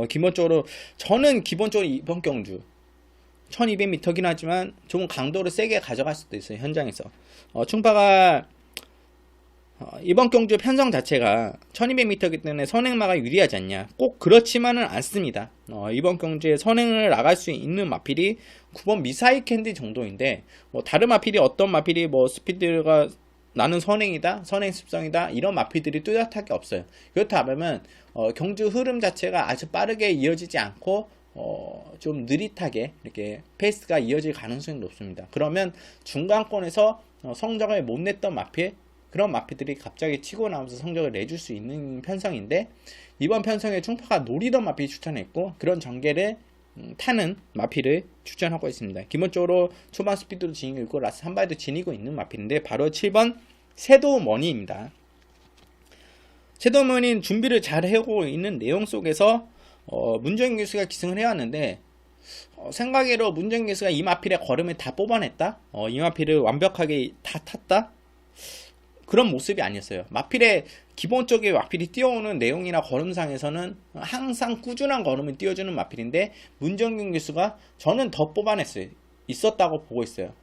기본적으로 저는 기본적으로 이번 경주 1200m긴 하지만 좀 강도를 세게 가져갈 수도 있어요. 현장에서 충파가 이번 경주 편성 자체가 1200m이기 때문에 선행마가 유리하지 않냐, 꼭 그렇지만은 않습니다. 이번 경주에 선행을 나갈 수 있는 마필이 9번 미사일 캔디 정도인데 다른 마필이 어떤 마필이 스피드가 나는 선행이다, 선행 습성이다 이런 마필들이 뚜렷하게 없어요. 그렇다면 경주 흐름 자체가 아주 빠르게 이어지지 않고 좀 느릿하게 이렇게 페이스가 이어질 가능성이 높습니다. 그러면 중간권에서 성적을 못 냈던 마필, 그런 마필들이 갑자기 치고 나오면서 성적을 내줄 수 있는 편성인데, 이번 편성에 충파가 노리던 마필이 추천했고 그런 전개를 타는 마필을 추천하고 있습니다. 기본적으로 초반 스피드도 지니고 있고 라스트 한 발도 지니고 있는 마필인데 바로 7번 섀도우머니입니다. 섀도우머니는 준비를 잘 해오고 있는 내용 속에서 문정인 교수가 기승을 해왔는데 생각외로 문정인 교수가 이 마필의 걸음을 다 뽑아냈다? 이 마필을 완벽하게 다 탔다? 그런 모습이 아니었어요. 마필의 기본적인 마필이 뛰어오는 내용이나 걸음상에서는 항상 꾸준한 걸음을 띄워주는 마필인데 문정균 기수가 저는 더 뽑아냈어요. 있었다고 보고 있어요.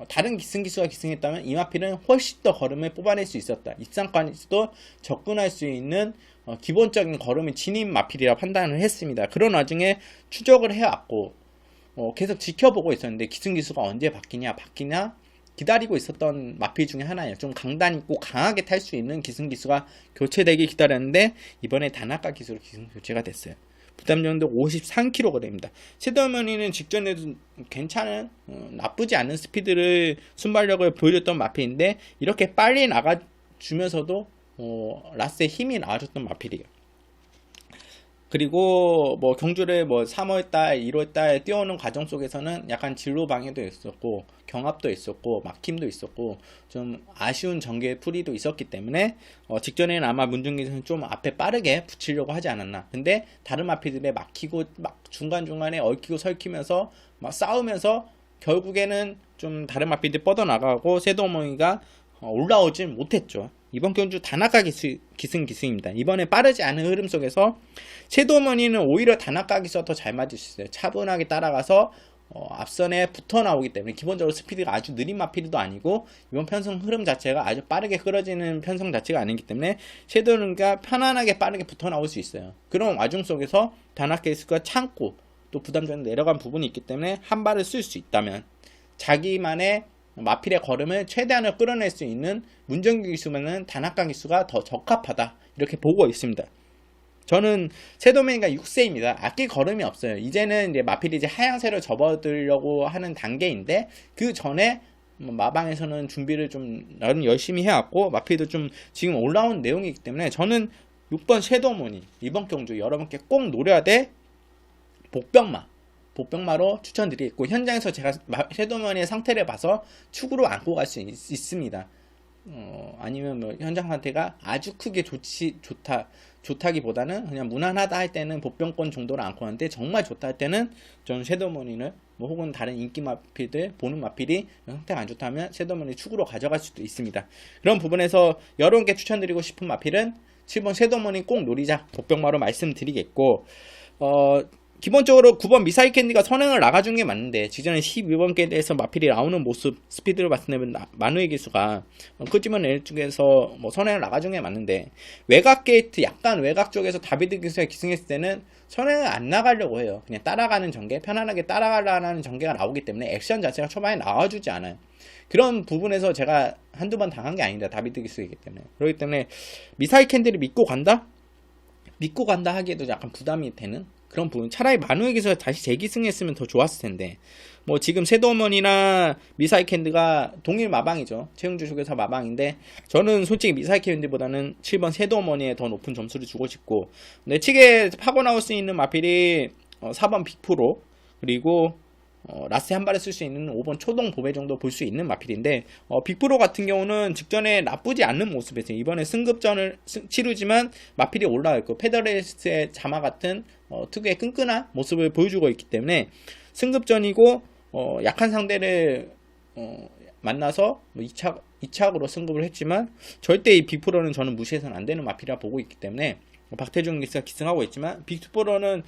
다른 기승 기수가 기승했다면 이 마필은 훨씬 더 걸음을 뽑아낼 수 있었다. 입상까지도 접근할 수 있는 기본적인 걸음을 지닌 마필이라 판단을 했습니다. 그런 와중에 추적을 해왔고 계속 지켜보고 있었는데 기승 기수가 언제 바뀌냐 기다리고 있었던 마필 중에 하나예요. 좀 강단 있고 강하게 탈 수 있는 기승 기수가 교체되길 기다렸는데 이번에 다나카 기수로 기승 교체가 됐어요. 부담 정도 53kg입니다. 섀도우머니는 직전에도 괜찮은 나쁘지 않은 스피드를 순발력을 보여줬던 마필인데 이렇게 빨리 나가주면서도 라스에 힘이 나와줬던 마필이에요. 그리고 경주를 3월달, 1월달 뛰어오는 과정 속에서는 약간 진로 방해도 있었고 경합도 있었고 막힘도 있었고 좀 아쉬운 전개 풀이도 있었기 때문에 직전에는 아마 문중기는 좀 앞에 빠르게 붙이려고 하지 않았나. 근데 다른 마필들에 막히고 막 중간중간에 얽히고 설키면서 막 싸우면서 결국에는 좀 다른 마필들이 뻗어나가고 섀도우머니가 올라오진 못했죠. 이번 경주 다나카 기승입니다. 이번에 빠르지 않은 흐름 속에서 섀도우머니는 오히려 다나카 기수가 더 잘 맞을 수 있어요. 차분하게 따라가서 앞선에 붙어 나오기 때문에 기본적으로 스피드가 아주 느린 마필도 아니고 이번 편성 흐름 자체가 아주 빠르게 끌어지는 편성 자체가 아니기 때문에 섀도우머니가 편안하게 빠르게 붙어 나올 수 있어요. 그런 와중 속에서 다나카 기수가 참고 또 부담적으로 내려간 부분이 있기 때문에 한 발을 쓸 수 있다면 자기만의 마필의 걸음을 최대한을 끌어낼 수 있는 문정규 기수면은 다나카 기수가 더 적합하다 이렇게 보고 있습니다. 저는 섀도우머니가 6세입니다. 아낄 걸음이 없어요. 이제는 이제 마필이 이제 하향세를 접어들려고 하는 단계인데 그 전에 마방에서는 준비를 좀 열심히 해왔고 마필도 좀 지금 올라온 내용이기 때문에 저는 6번 섀도우머니 이번 경주 여러분께 꼭 노려야 될 복병마로 추천드리겠고 현장에서 제가 섀도우머니의 상태를 봐서 축으로 안고 갈 수 있습니다. 아니면 현장 상태가 아주 크게 좋다기보다는 그냥 무난하다 할 때는 복병권 정도로 안고 가는데 정말 좋다 할 때는 전 섀도우머니를 혹은 다른 인기 마필들 보는 마필이 상태가 안 좋다면 섀도우머니 축으로 가져갈 수도 있습니다. 그런 부분에서 여러분께 추천드리고 싶은 마필은 7번 섀도우머니 꼭 노리자 복병마로 말씀드리겠고 기본적으로 9번 미사일 캔디가 선행을 나가준 게 맞는데 직전에 12번 캔디에서 마필이 나오는 모습 스피드를 봤을 때 마누의 기수가 끄집어 낼 쪽에서 선행을 나가준 게 맞는데 외곽 게이트 약간 외곽 쪽에서 다비드 기수가 기승했을 때는 선행을 안 나가려고 해요. 그냥 따라가는 전개 편안하게 따라가려는 전개가 나오기 때문에 액션 자체가 초반에 나와주지 않아요. 그런 부분에서 제가 한두 번 당한 게 아닙니다. 다비드 기수이기 때문에. 그렇기 때문에 미사일 캔디를 믿고 간다 하기에도 약간 부담이 되는 그런 부분. 차라리 만우에게서 다시 재기승했으면 더 좋았을 텐데. 뭐 지금 섀도우먼이나 미사이캔드가 동일 마방이죠. 채용주식에서 마방인데 저는 솔직히 미사이캔드보다는 7번 섀도우먼에 더 높은 점수를 주고 싶고, 내측에 파고 나올 수 있는 마필이 4번 빅프로, 그리고 라스에 한 발에 쓸 수 있는 5번 초동 보배 정도 볼 수 있는 마필인데, 빅프로 같은 경우는 직전에 나쁘지 않는 모습이었어요. 이번에 승급전을 치르지만 마필이 올라와 있고 페더레스의 자마 같은 특유의 끈끈한 모습을 보여주고 있기 때문에 승급전이고 약한 상대를 만나서 2착으로 승급을 했지만 절대 이 빅프로는 저는 무시해서는 안 되는 마필이라 보고 있기 때문에 박태준 기수가 기승하고 있지만 빅프로는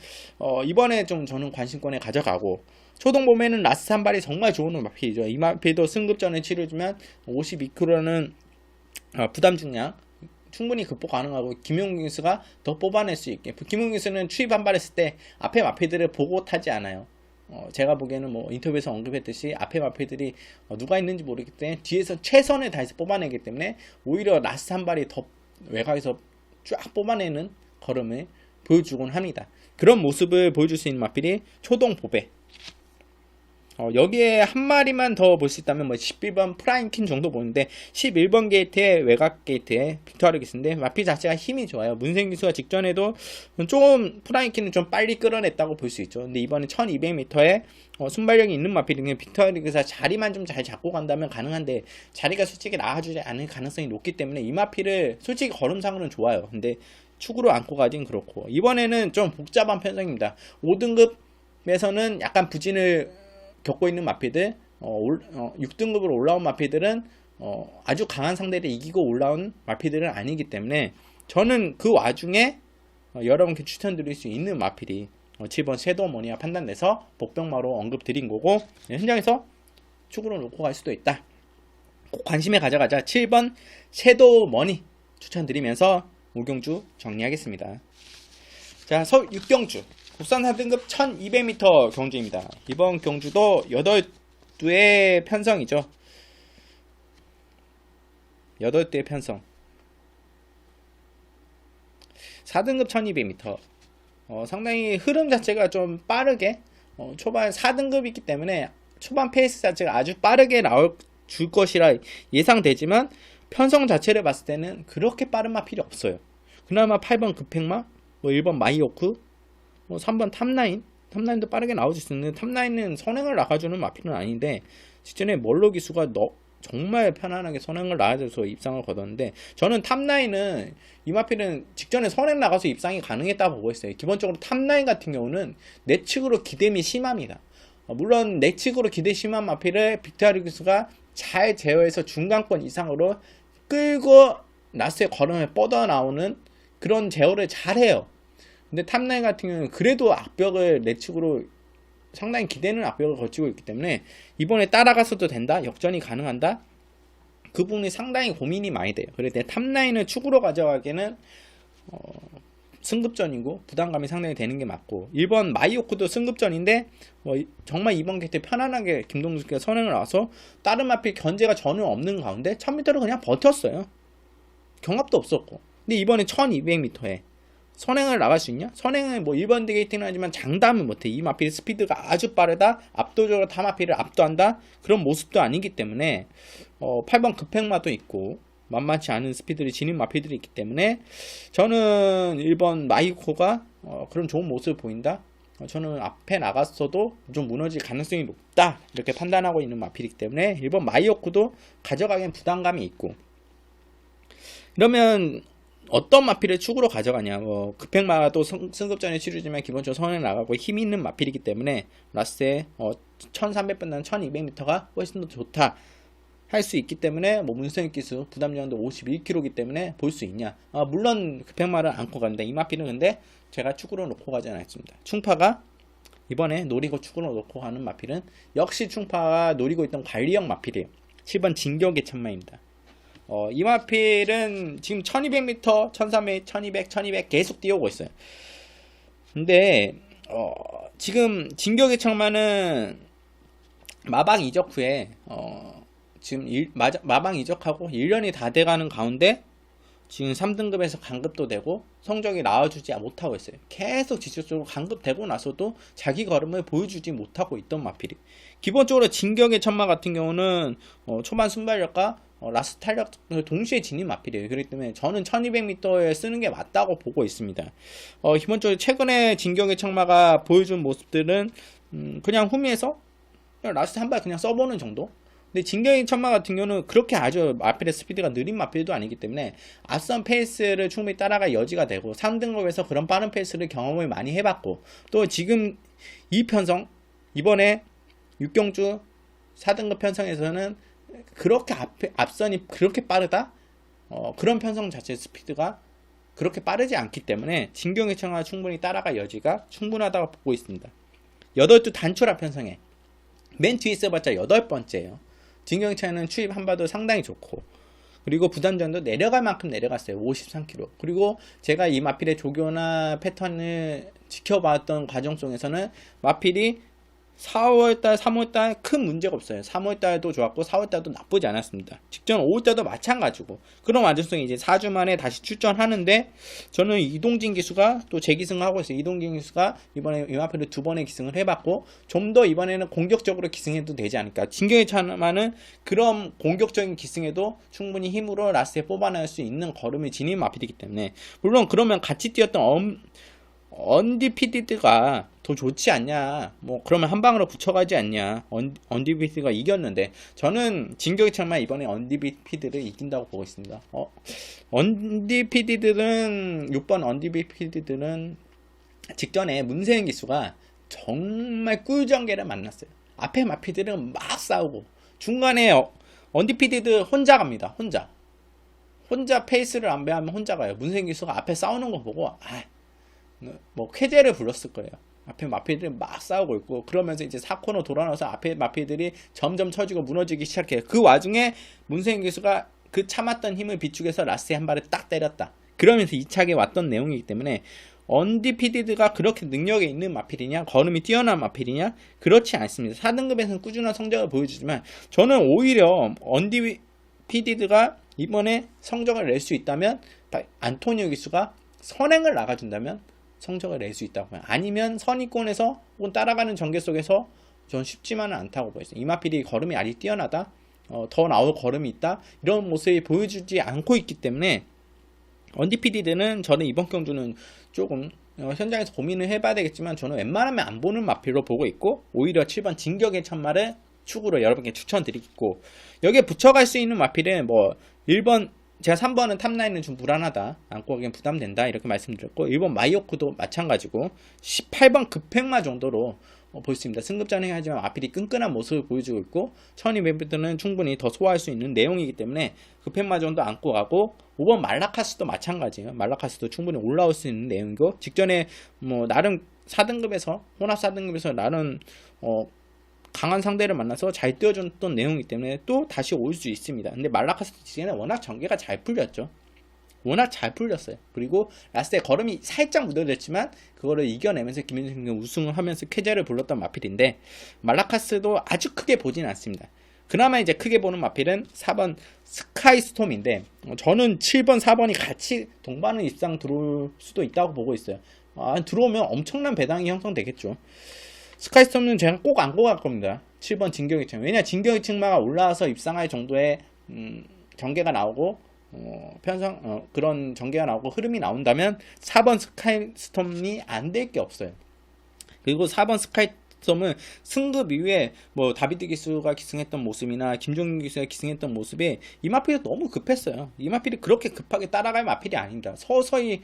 이번에 좀 저는 관심권에 가져가고, 초동봄에는 라스 한 발이 정말 좋은 마필이죠. 이 마필도 승급전을 치르지만 52kg는 부담 중량 충분히 극복 가능하고 김용균 기수가 더 뽑아낼 수 있게. 김용균 기수는 추입 한 발 했을 때 앞에 마필들을 보고 타지 않아요. 제가 보기에는 뭐 인터뷰에서 언급했듯이 앞에 마필들이 누가 있는지 모르기 때문에 뒤에서 최선을 다해서 뽑아내기 때문에 오히려 라스 한 발이 더 외곽에서 쫙 뽑아내는 걸음을 보여주곤 합니다. 그런 모습을 보여줄 수 있는 마필이 초동 보배. 여기에 한 마리만 더 볼 수 있다면 뭐 11번 프라임킨 정도 보는데, 11번 게이트의 외곽 게이트의 빅토르기스인데 마필 자체가 힘이 좋아요. 문생기수가 직전에도 조금 프라임킨은 좀 빨리 끌어냈다고 볼 수 있죠. 근데 이번에 1200m에 순발력이 있는 마필이면 빅토르기스가 자리만 좀 잘 잡고 간다면 가능한데, 자리가 솔직히 나와주지 않을 가능성이 높기 때문에 이 마필을 솔직히 걸음상으로는 좋아요. 근데 축으로 안고 가긴 그렇고, 이번에는 좀 복잡한 편성입니다. 5등급에서는 약간 부진을 겪고 있는 마필들, 6등급으로 올라온 마필들은 아주 강한 상대를 이기고 올라온 마필들은 아니기 때문에 저는 그 와중에 여러분께 추천드릴 수 있는 마필이 7번 섀도우머니와 판단돼서 복병마로 언급드린 거고, 현장에서 축으로 놓고 갈 수도 있다. 꼭 관심에 가져가자. 7번 섀도우머니 추천드리면서 5경주 정리하겠습니다. 자, 서울 6경주 국산 4등급 1200m 경주입니다. 이번 경주도 8두의 편성이죠. 8두의 편성. 4등급 1200m. 상당히 흐름 자체가 좀 빠르게, 초반 4등급이기 때문에 초반 페이스 자체가 아주 빠르게 줄 것이라 예상되지만, 편성 자체를 봤을 때는 그렇게 빠른 마필이 없어요. 그나마 8번 급행마, 뭐 1번 마이오크, 뭐 3번 탑라인도 빠르게 나올 수 있는데, 탑라인은 선행을 나가주는 마필은 아닌데 직전에 멀로 기수가 정말 편안하게 선행을 나가줘서 입상을 거뒀는데, 저는 탑라인은 이 마필은 직전에 선행 나가서 입상이 가능했다고 보고 있어요. 기본적으로 탑라인 같은 경우는 내측으로 기댐이 심합니다. 물론 내측으로 기대 심한 마필을 빅토르 기수가 잘 제어해서 중간권 이상으로 끌고 라스의 걸음에 뻗어 나오는 그런 제어를 잘해요. 근데 탑라인 같은 경우는 그래도 악벽을 내측으로 상당히 기대는 악벽을 거치고 있기 때문에 이번에 따라가서도 된다? 역전이 가능한다? 그 부분이 상당히 고민이 많이 돼요. 그래서 탑라인을 축으로 가져가기에는 승급전이고 부담감이 상당히 되는 게 맞고, 1번 마이오크도 승급전인데 정말 이번 게이트 편안하게 김동수가 선행을 나와서 다른 마필 견제가 전혀 없는 가운데 1000m를 그냥 버텼어요. 경합도 없었고. 근데 이번에 1200m에 선행을 나갈 수 있냐? 선행은 뭐 1번 게이트는 하지만 장담은 못해. 이 마필 스피드가 아주 빠르다, 압도적으로 타 마필을 압도한다, 그런 모습도 아니기 때문에 8번 급행마도 있고 만만치 않은 스피드를 지닌 마필들이 있기 때문에 저는 1번 마이코가 그런 좋은 모습을 보인다. 저는 앞에 나갔어도 좀 무너질 가능성이 높다, 이렇게 판단하고 있는 마필이기 때문에 1번 마이오크도 가져가기엔 부담감이 있고. 그러면 어떤 마필을 축으로 가져가냐? 급행마도 승급전에 치르지만 기본적으로 선에 나가고 힘이 있는 마필이기 때문에 라스에 1300보다는 1200m가 훨씬 더 좋다 할 수 있기 때문에, 뭐 문성익 기수 부담량도 51kg이기 때문에 볼 수 있냐? 물론 급행마를 안고 간다. 이 마필은 근데 제가 축으로 놓고 가지 않았습니다. 충파가 이번에 노리고 축으로 놓고 가는 마필은 역시 충파가 노리고 있던 관리형 마필이에요. 7번 진격의 천마입니다. 이 마필은 지금 1200m, 1300, 1200, 1200 계속 뛰어오고 있어요. 근데 지금 진격의 천마는 마방 이적 후에 지금 마방 이적하고 1년이 다 돼가는 가운데 지금 3등급에서 강급도 되고 성적이 나와주지 못하고 있어요. 계속 지속적으로 강급되고 나서도 자기 걸음을 보여주지 못하고 있던 마필이. 기본적으로 진격의 천마 같은 경우는 초반 순발력과 라스트 탄력을 동시에 지닌 마필이에요. 그렇기 때문에 저는 1200m에 쓰는 게 맞다고 보고 있습니다. 기본적으로 최근에 진격의 천마가 보여준 모습들은 그냥 후미에서 그냥 라스트 한 발 그냥 써보는 정도? 근데 진격의 천마 같은 경우는 그렇게 아주 마필의 스피드가 느린 마필도 아니기 때문에 앞선 페이스를 충분히 따라갈 여지가 되고 3등급에서 그런 빠른 페이스를 경험을 많이 해봤고 또 지금 이 편성 이번에 육경주 4등급 편성에서는 그렇게 앞선이 그렇게 빠르다? 그런 편성 자체 스피드가 그렇게 빠르지 않기 때문에 진격의 천마가 충분히 따라갈 여지가 충분하다고 보고 있습니다. 8주 단초라 편성에 맨 뒤에 있어봤자 8번째예요. 진격의 천마는 추입 한바도 상당히 좋고 그리고 부담전도 내려갈 만큼 내려갔어요. 53km. 그리고 제가 이 마필의 조교나 패턴을 지켜봤던 과정 속에서는 마필이 4월달, 3월달 큰 문제가 없어요. 3월달도 좋았고 4월달도 나쁘지 않았습니다. 직전 5월달도 마찬가지고 그런 완전성이 이제 4주 만에 다시 출전하는데 저는 이동진 기수가 또 재기승을 하고 있어요. 이동진 기수가 이번에 이 마필을 2번의 기승을 해봤고 좀 더 이번에는 공격적으로 기승해도 되지 않을까. 진격의 천마는 그런 공격적인 기승에도 충분히 힘으로 라스트에 뽑아낼 수 있는 걸음을 지닌 마필이기 때문에 물론 그러면 같이 뛰었던 언디피디드가 더 좋지 않냐, 뭐 그러면 한 방으로 붙여가지 않냐. 언디피디드가 이겼는데 저는 진격의 천마 이번에 언디피디드를 이긴다고 보고 있습니다. 언디피디드는 6번 언디피디드는 직전에 문세윤 기수가 정말 꿀전개를 만났어요. 앞에 마피들은 막 싸우고 중간에 언디피디드 혼자 갑니다. 혼자 페이스를 안배하면 혼자 가요. 문세윤 기수가 앞에 싸우는 거 보고 뭐 쾌재를 불렀을 거예요. 앞에 마피들이 막 싸우고 있고 그러면서 이제 4코너 돌아나서 앞에 마피들이 점점 처지고 무너지기 시작해요. 그 와중에 문세윤 기수가 그 참았던 힘을 비축해서 라스트에 한 발을 딱 때렸다. 그러면서 2차게 왔던 내용이기 때문에 언디피디드가 그렇게 능력이 있는 마필이냐, 걸음이 뛰어난 마필이냐, 그렇지 않습니다. 4등급에서는 꾸준한 성적을 보여주지만 저는 오히려 언디피디드가 이번에 성적을 낼 수 있다면 안토니오 기수가 선행을 나가준다면 성적을 낼 수 있다고 봐요. 아니면 선위권에서 혹은 따라가는 전개 속에서 전 쉽지만은 않다고 보였어요. 이 마필이 걸음이 아직 뛰어나다, 더 나올 걸음이 있다, 이런 모습을 보여주지 않고 있기 때문에 언디피디드는 저는 이번 경주는 조금 현장에서 고민을 해봐야 되겠지만 저는 웬만하면 안 보는 마필로 보고 있고 오히려 7번 진격의 천마를 축으로 여러분께 추천드리겠고 여기에 붙여갈 수 있는 마필은 뭐 1번 제가 3번은 탑라인은 좀 불안하다, 안고 가기엔 부담된다 이렇게 말씀드렸고 1번 마이오크도 마찬가지고 18번 급행마 정도로 볼 수 있습니다. 승급전행 하지만 마필이 끈끈한 모습을 보여주고 있고 1200m는 충분히 더 소화할 수 있는 내용이기 때문에 급행마 정도 안고 가고 5번 말라카스도 마찬가지예요. 말라카스도 충분히 올라올 수 있는 내용이고 직전에 뭐 나름 4등급에서 혼합 4등급에서 나름 강한 상대를 만나서 잘 뛰어줬던 내용이기 때문에 또 다시 올 수 있습니다. 근데 말라카스 지금은 워낙 전개가 잘 풀렸죠. 워낙 잘 풀렸어요. 그리고 라스트에 걸음이 살짝 묻어졌지만 그거를 이겨내면서 김현승이 우승을 하면서 쾌재를 불렀던 마필인데 말라카스도 아주 크게 보진 않습니다. 그나마 이제 크게 보는 마필은 4번 스카이스톰인데 저는 7번 4번이 같이 동반을 입상 들어올 수도 있다고 보고 있어요. 들어오면 엄청난 배당이 형성되겠죠. 스카이스톰은 제가 꼭 안고 갈 겁니다. 7번 진격의 천마. 왜냐 진격의 천마가 올라와서 입상할 정도의 전개가 나오고 그런 전개가 나오고 흐름이 나온다면 4번 스카이스톰이 안 될 게 없어요. 그리고 4번 스카이스톰은 승급 이후에 뭐 다비드 기수가 기승했던 모습이나 김종민 기수가 기승했던 모습이 이 마필이 너무 급했어요. 이 마필이 그렇게 급하게 따라갈 마필이 아닙니다. 서서히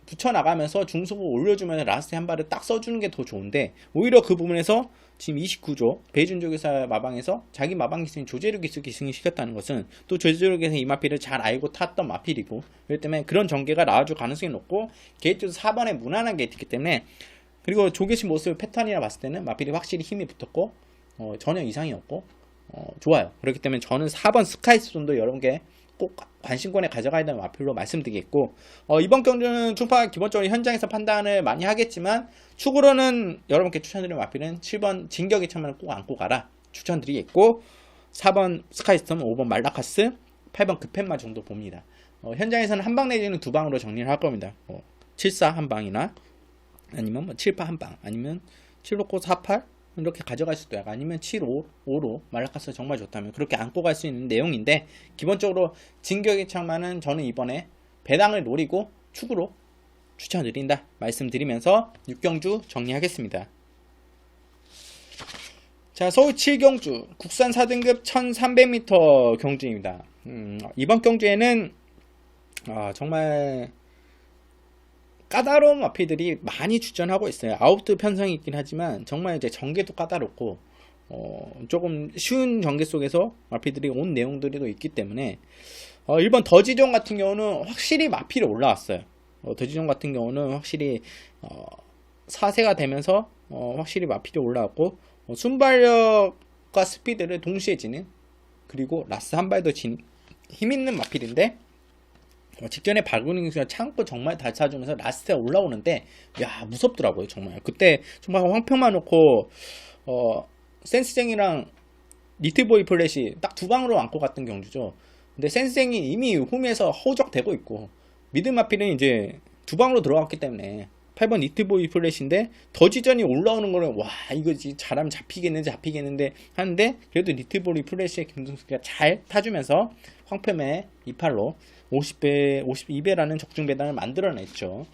붙여나가면서 중속을 올려주면 라스트 한 발을 딱 써주는 게 더 좋은데 오히려 그 부분에서 지금 29조 배준조교사 마방에서 자기 마방 기승 조재료 기수 기승이 시켰다는 것은 또 조재료 기승 이 마필을 잘 알고 탔던 마필이고 그렇기 때문에 그런 전개가 나와줄 가능성이 높고 게이트도 4번에 무난한 게이트이기 때문에 그리고 조교시 모습 패턴이라 봤을 때는 마필이 확실히 힘이 붙었고 전혀 이상이 없고 좋아요. 그렇기 때문에 저는 4번 스카이스톤도 여러분께 꼭 관심권에 가져가야 되는 마필로 말씀드리겠고 이번 경주는 충파 기본적으로 현장에서 판단을 많이 하겠지만 축으로는 여러분께 추천드리는 마필은 7번 진격의 천마를 꼭 안고 가라 추천드리겠고 4번 스카이스톰, 5번 말라카스, 8번 급행마 정도 봅니다. 현장에서는 한 방 내지는 두 방으로 정리를 할 겁니다. 74 한 방이나 아니면 뭐 78 한 방, 아니면 769 48 이렇게 가져갈 수도 있고, 아니면 75로 말라카스 정말 좋다면 그렇게 안고 갈 수 있는 내용인데, 기본적으로 진격의 창만은 저는 이번에 배당을 노리고 축으로 추천드린다 말씀드리면서 6경주 정리하겠습니다. 자, 서울 7경주 국산 4등급 1300m 경주입니다. 이번 경주에는 정말 까다로운 마필들이 많이 출전하고 있어요. 아웃도 편성이 있긴 하지만 정말 이제 전개도 까다롭고 조금 쉬운 전개 속에서 마필들이 온 내용들이 있기 때문에 일본 더지존 같은 경우는 확실히 마필이 올라왔어요. 더지존 같은 경우는 확실히 4세가 되면서 확실히 마필이 올라왔고, 순발력과 스피드를 동시에 지닌, 그리고 라스 한 발 더 지닌 힘있는 마필인데, 직전에 발군기가 참고 정말 잘 차주면서 라스트에 올라오는데, 야, 무섭더라고요. 정말 그때 정말 황평만 놓고 센스쟁이랑 리틀보이 플랫이 딱 두 방으로 안고 갔던 경주죠. 근데 센스쟁이 이미 홈에서 허우적대고 있고, 미드 마필은 이제 두 방으로 들어갔기 때문에 8번 리틀보이 플랫인데, 더지전이 올라오는 거는 와, 이거 잘하면 잡히겠는데 하는데, 그래도 리틀보이 플랫의 김승수가 잘 타주면서 황평의 2팔로 50배, 52배라는 적중 배당을 만들어냈죠.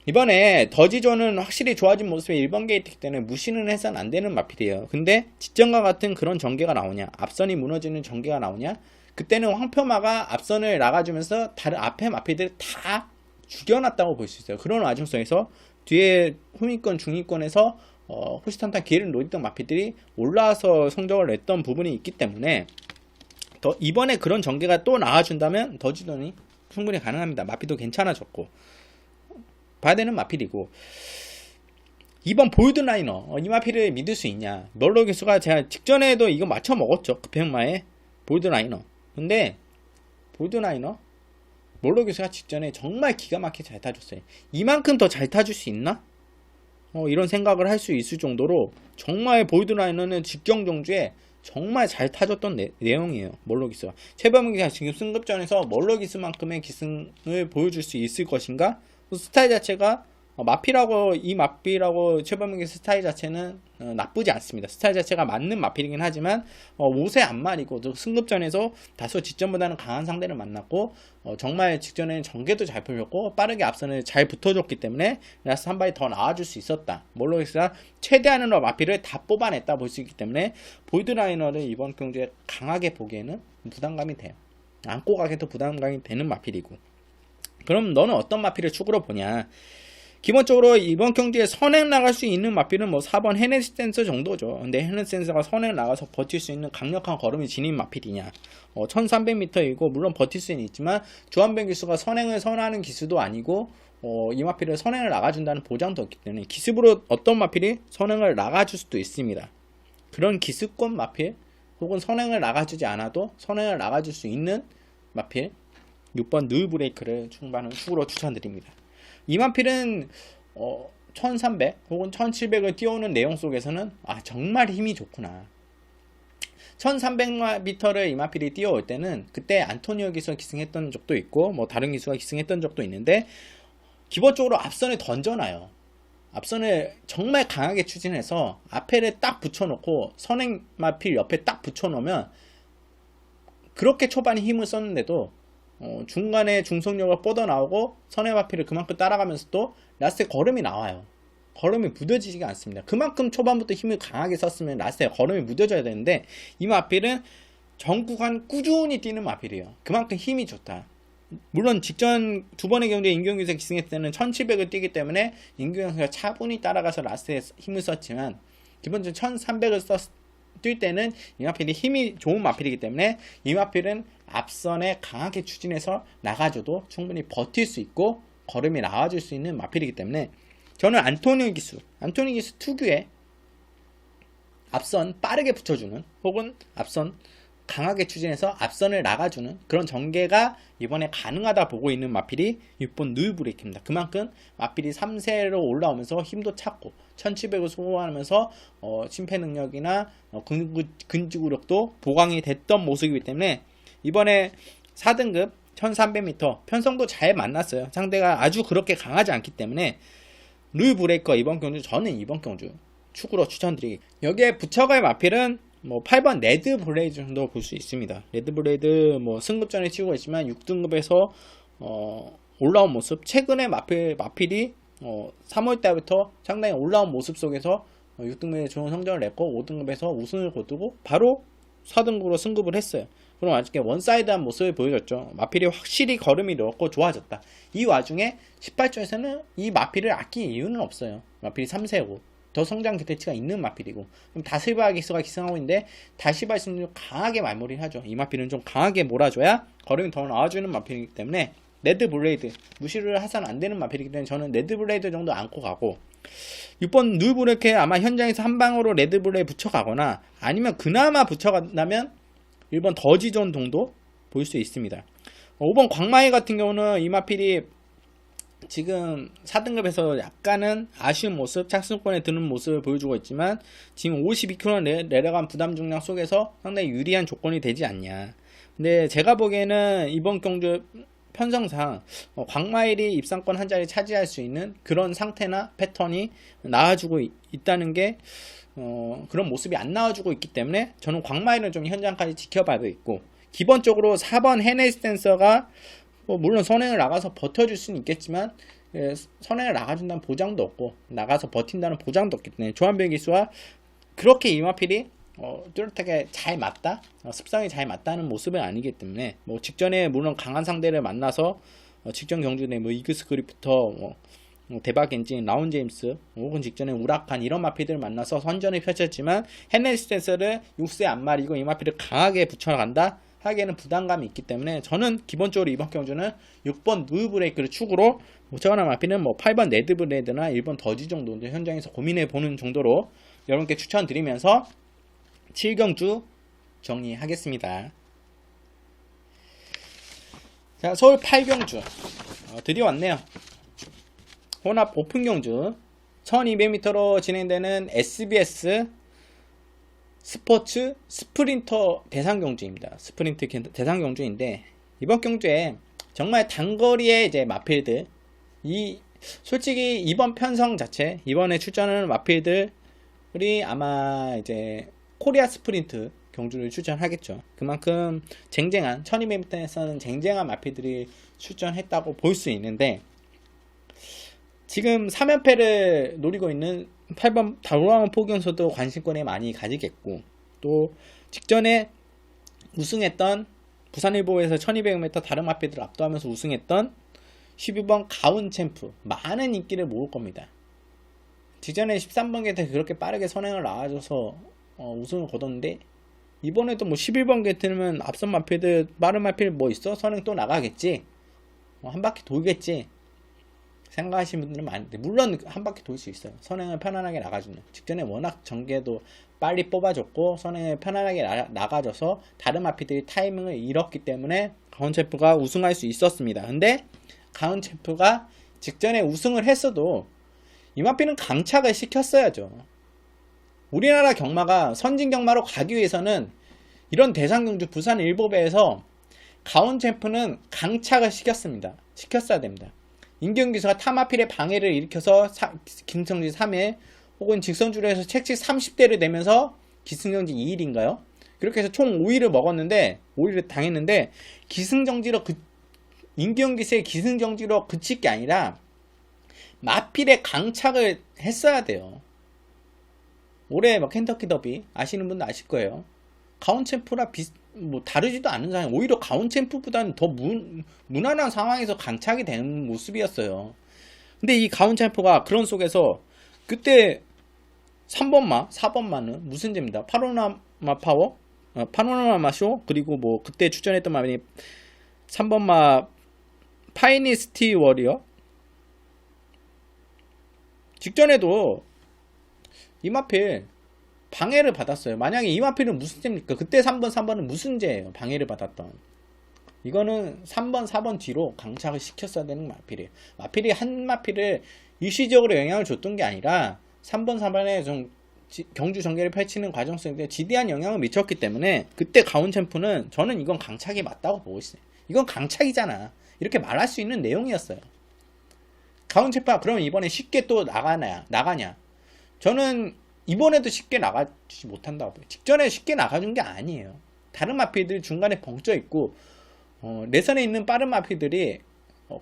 이번에 더지존은 확실히 좋아진 모습의 1번 게이트 때는 무시는 해서는 안 되는 마필이에요. 근데 직전과 같은 그런 전개가 나오냐, 앞선이 무너지는 전개가 나오냐, 그때는 황표마가 앞선을 나가주면서 다른 앞에 마필들을 다 죽여놨다고 볼 수 있어요. 그런 와중 속에서 뒤에 후미권, 중위권에서 호시탐탐 기회를 노렸던 마필들이 올라와서 성적을 냈던 부분이 있기 때문에, 이번에 그런 전개가 또 나와준다면 더지존이 충분히 가능합니다. 마필도 괜찮아졌고 봐야 되는 마필이고, 이번 볼드라이너 이 마필을 믿을 수 있냐. 멀로 기수가 제가 직전에도 이거 맞춰 먹었죠. 급행마에 볼드라이너. 근데 볼드라이너 멀로 기수가 직전에 정말 기가 막히게 잘 타줬어요. 이만큼 더 잘 타줄 수 있나? 이런 생각을 할 수 있을 정도로 정말 볼드라이너는 직경 종주에 정말 잘 타줬던 내용이에요. 멀로기스가 최범기가 지금 승급전에서 멀로기스만큼의 기승을 보여줄 수 있을 것인가? 스타일 자체가 이 마필하고 최범기 스타일 자체는 나쁘지 않습니다. 스타일 자체가 맞는 마필이긴 하지만 5세 안말이고, 승급전에서 다소 직전보다는 강한 상대를 만났고, 정말 직전에는 전개도 잘 풀렸고 빠르게 앞선을 잘 붙어줬기 때문에 라스 한 발이 더 나와줄 수 있었다. 몰로기스가 최대한으로 마필을 다 뽑아냈다 볼 수 있기 때문에 볼드라이너를 이번 경주에 강하게 보기에는 부담감이 돼요. 안고 가기도 부담감이 되는 마필이고. 그럼 너는 어떤 마필을 축으로 보냐? 기본적으로 이번 경기에 선행 나갈 수 있는 마필은 4번 헤네센스 정도죠. 근데 헤네센스가 선행 나가서 버틸 수 있는 강력한 걸음이 지닌 마필이냐? 1300m이고 물론 버틸 수는 있지만 조한변 기수가 선행을 선하는 기수도 아니고 이 마필을 선행을 나가준다는 보장도 없기 때문에 기습으로 어떤 마필이 선행을 나가줄 수도 있습니다. 그런 기습권 마필 혹은 선행을 나가주지 않아도 선행을 나가줄 수 있는 마필 6번 누이 브레이크를 축으로 추천드립니다. 이 마필은 1300 혹은 1700을 뛰어오는 내용 속에서는 정말 힘이 좋구나. 1300m를 이 마필이 뛰어올 때는 그때 안토니오 기수가 기승했던 적도 있고 다른 기수가 기승했던 적도 있는데, 기본적으로 앞선을 던져놔요. 앞선을 정말 강하게 추진해서 앞에를 딱 붙여놓고 선행 마필 옆에 딱 붙여놓으면, 그렇게 초반에 힘을 썼는데도 중간에 중속력을 뻗어나오고 선행 마필을 그만큼 따라가면서도 라스트에 걸음이 나와요. 걸음이 무뎌지지가 않습니다. 그만큼 초반부터 힘을 강하게 썼으면 라스트에 걸음이 무뎌져야 되는데, 이 마필은 전 구간 꾸준히 뛰는 마필이에요. 그만큼 힘이 좋다. 물론 직전 두 번의 경기에 임경규 선수가 기승했을 때는 1700을 뛰기 때문에 임경규 선수가 차분히 따라가서 라스트에 힘을 썼지만, 기본적으로 1300을 뛸 때는 이 마필이 힘이 좋은 마필이기 때문에 이 마필은 앞선에 강하게 추진해서 나가줘도 충분히 버틸 수 있고 걸음이 나와줄 수 있는 마필이기 때문에, 저는 안토니 기수 특유의 앞선 빠르게 붙여주는 혹은 앞선 강하게 추진해서 앞선을 나가주는 그런 전개가 이번에 가능하다 보고 있는 마필이 6번 누이 브레이크입니다. 그만큼 마필이 3세로 올라오면서 힘도 찾고 1700을 소모하면서 심폐 능력이나 근지구력도 보강이 됐던 모습이기 때문에, 이번에 4등급 1300m 편성도 잘 만났어요. 상대가 아주 그렇게 강하지 않기 때문에 룰 브레이커 이번 경주, 저는 이번 경주 축으로 추천드리겠습니다. 여기에 붙여갈 마필은 뭐 8번 레드 블레이드 정도 볼 수 있습니다. 레드 블레이드 뭐 승급전에 치고 있지만 6등급에서 올라온 모습, 최근에 마필이 3월 달부터 상당히 올라온 모습 속에서 6등급에 좋은 성적을 냈고 5등급에서 우승을 거두고 바로 4등급으로 승급을 했어요. 그럼 아직까지 원사이드한 모습을 보여줬죠. 마필이 확실히 걸음이 늘었고 좋아졌다. 이 와중에 18조에서는 이 마필을 아낄 이유는 없어요. 마필이 3세고 더 성장 기대치가 있는 마필이고, 그럼 다슬바 기수가 기승하고 있는데 다시바 기수는 강하게 말몰이를 하죠. 이 마필은 좀 강하게 몰아줘야 걸음이 더 나와주는 마필이기 때문에 레드 블레이드 무시를 해서는 안 되는 마필이기 때문에 저는 레드 블레이드 정도 안고 가고, 6번 누 브레이크에 아마 현장에서 한 방으로 레드 블레이드 붙여가거나 아니면 그나마 붙여간다면 1번 더지존 정도 볼 수 있습니다. 5번 광마이 같은 경우는 이 마필이 지금 4등급에서 약간은 아쉬운 모습, 착승권에 드는 모습을 보여주고 있지만 지금 52kg 내려간 부담 중량 속에서 상당히 유리한 조건이 되지 않냐. 근데 제가 보기에는 이번 경주 편성상 광마일이 입상권 한 자리 차지할 수 있는 그런 상태나 패턴이 나와주고 있다는 게 그런 모습이 안 나와주고 있기 때문에 저는 광마일은 좀 현장까지 지켜봐도 있고, 기본적으로 4번 헤네스 댄서가 물론 선행을 나가서 버텨줄 수는 있겠지만 선행을 나가준다는 보장도 없고 나가서 버틴다는 보장도 없기 때문에 조한별 기수와 그렇게 이마필이 뚜렷하게 잘 맞다, 습성이 잘 맞다는 모습은 아니기 때문에 뭐 직전에 물론 강한 상대를 만나서 직전 경주에 뭐 이그스 그리프터 대박 엔진, 라운 제임스 혹은 직전에 우라칸 이런 마필들을 만나서 선전을 펼쳤지만 헤네스 댄서를 6세 안 말이고 이 마필을 강하게 붙여간다 하기에는 부담감이 있기 때문에 저는 기본적으로 이번 경주는 6번 누 브레이크를 축으로 저거나 마필은 뭐 8번 레드 브레이드나 1번 더지 정도 현장에서 고민해 보는 정도로 여러분께 추천드리면서 7경주 정리하겠습니다. 자, 서울 8경주 드디어 왔네요. 혼합 오픈 경주 1200m로 진행되는 SBS 스포츠 스프린터 대상 경주입니다. 스프린트 대상 경주인데 이번 경주에 정말 단거리의 이제 마필들, 솔직히 이번 편성 자체, 이번에 출전하는 마필들이 아마 이제 코리아 스프린트 경주를 출전하겠죠. 그만큼 쟁쟁한 1200m에서는 쟁쟁한 마필들이 출전했다고 볼 수 있는데, 지금 3연패를 노리고 있는 8번 다우라운 포경서도 관심권에 많이 가지겠고, 또 직전에 우승했던 부산일보에서 1200m 다른 마필들을 압도하면서 우승했던 12번 가운 챔프 많은 인기를 모을 겁니다. 직전에 13번 게이트 그렇게 빠르게 선행을 나와줘서 우승을 거뒀는데 이번에도 뭐 11번 게이트면 앞선 마필들 빠른 마필 뭐 있어? 선행 또 나가겠지, 한 바퀴 돌겠지 생각하시는 분들은 많은데, 물론 한 바퀴 돌 수 있어요. 선행을 편안하게 나가주는, 직전에 워낙 전개도 빨리 뽑아줬고 선행을 편안하게 나가줘서 다른 마필들이 타이밍을 잃었기 때문에 가운챔프가 우승할 수 있었습니다. 근데 가운챔프가 직전에 우승을 했어도 이 마필은 강착을 시켰어야죠. 우리나라 경마가 선진 경마로 가기 위해서는 이런 대상경주 부산 일보배에서 가운챔프는 강착을 시켰어야 됩니다. 임기훈 기수가 타마필의 방해를 일으켜서 김성진 3회 혹은 직선주로 해서 책칙 30대를 내면서 기승정지 2일인가요? 그렇게 해서 총 5일을 먹었는데 5일을 당했는데, 기승정지로 임기훈 기수의 기승정지로 그칠 게 아니라 마필의 강착을 했어야 돼요. 올해 막 켄터키 더비 아시는 분도 아실 거예요. 가운챔프라 뭐 다르지도 않은 상황, 오히려 가운챔프보다는 더 무난한 상황에서 강착이 되는 모습이었어요. 근데 이 가운챔프가 그런 속에서 그때 3번마, 4번마는 무슨 제입니다. 파노라마 파워, 파노라마 쇼, 그리고 뭐 그때 출전했던 마이 3번마 파이니스티 워리어, 직전에도 이마필 방해를 받았어요. 만약에 이마필은 무슨 죄입니까? 그때 3번은 무슨 죄예요? 방해를 받았던. 이거는 3번, 4번 뒤로 강착을 시켰어야 되는 마필이에요. 마필이 한 마필을 일시적으로 영향을 줬던 게 아니라 3번, 4번에 좀 경주 전개를 펼치는 과정 속에 지대한 영향을 미쳤기 때문에 그때 가운챔프는 저는 이건 강착이 맞다고 보고 있어요. 이건 강착이잖아. 이렇게 말할 수 있는 내용이었어요. 가운체파 그러면 이번에 쉽게 또 나가냐? 저는 이번에도 쉽게 나가지 못한다고 봐요. 직전에 쉽게 나가준 게 아니에요. 다른 마피들이 중간에 벙쪄 있고 내선에 있는 빠른 마피들이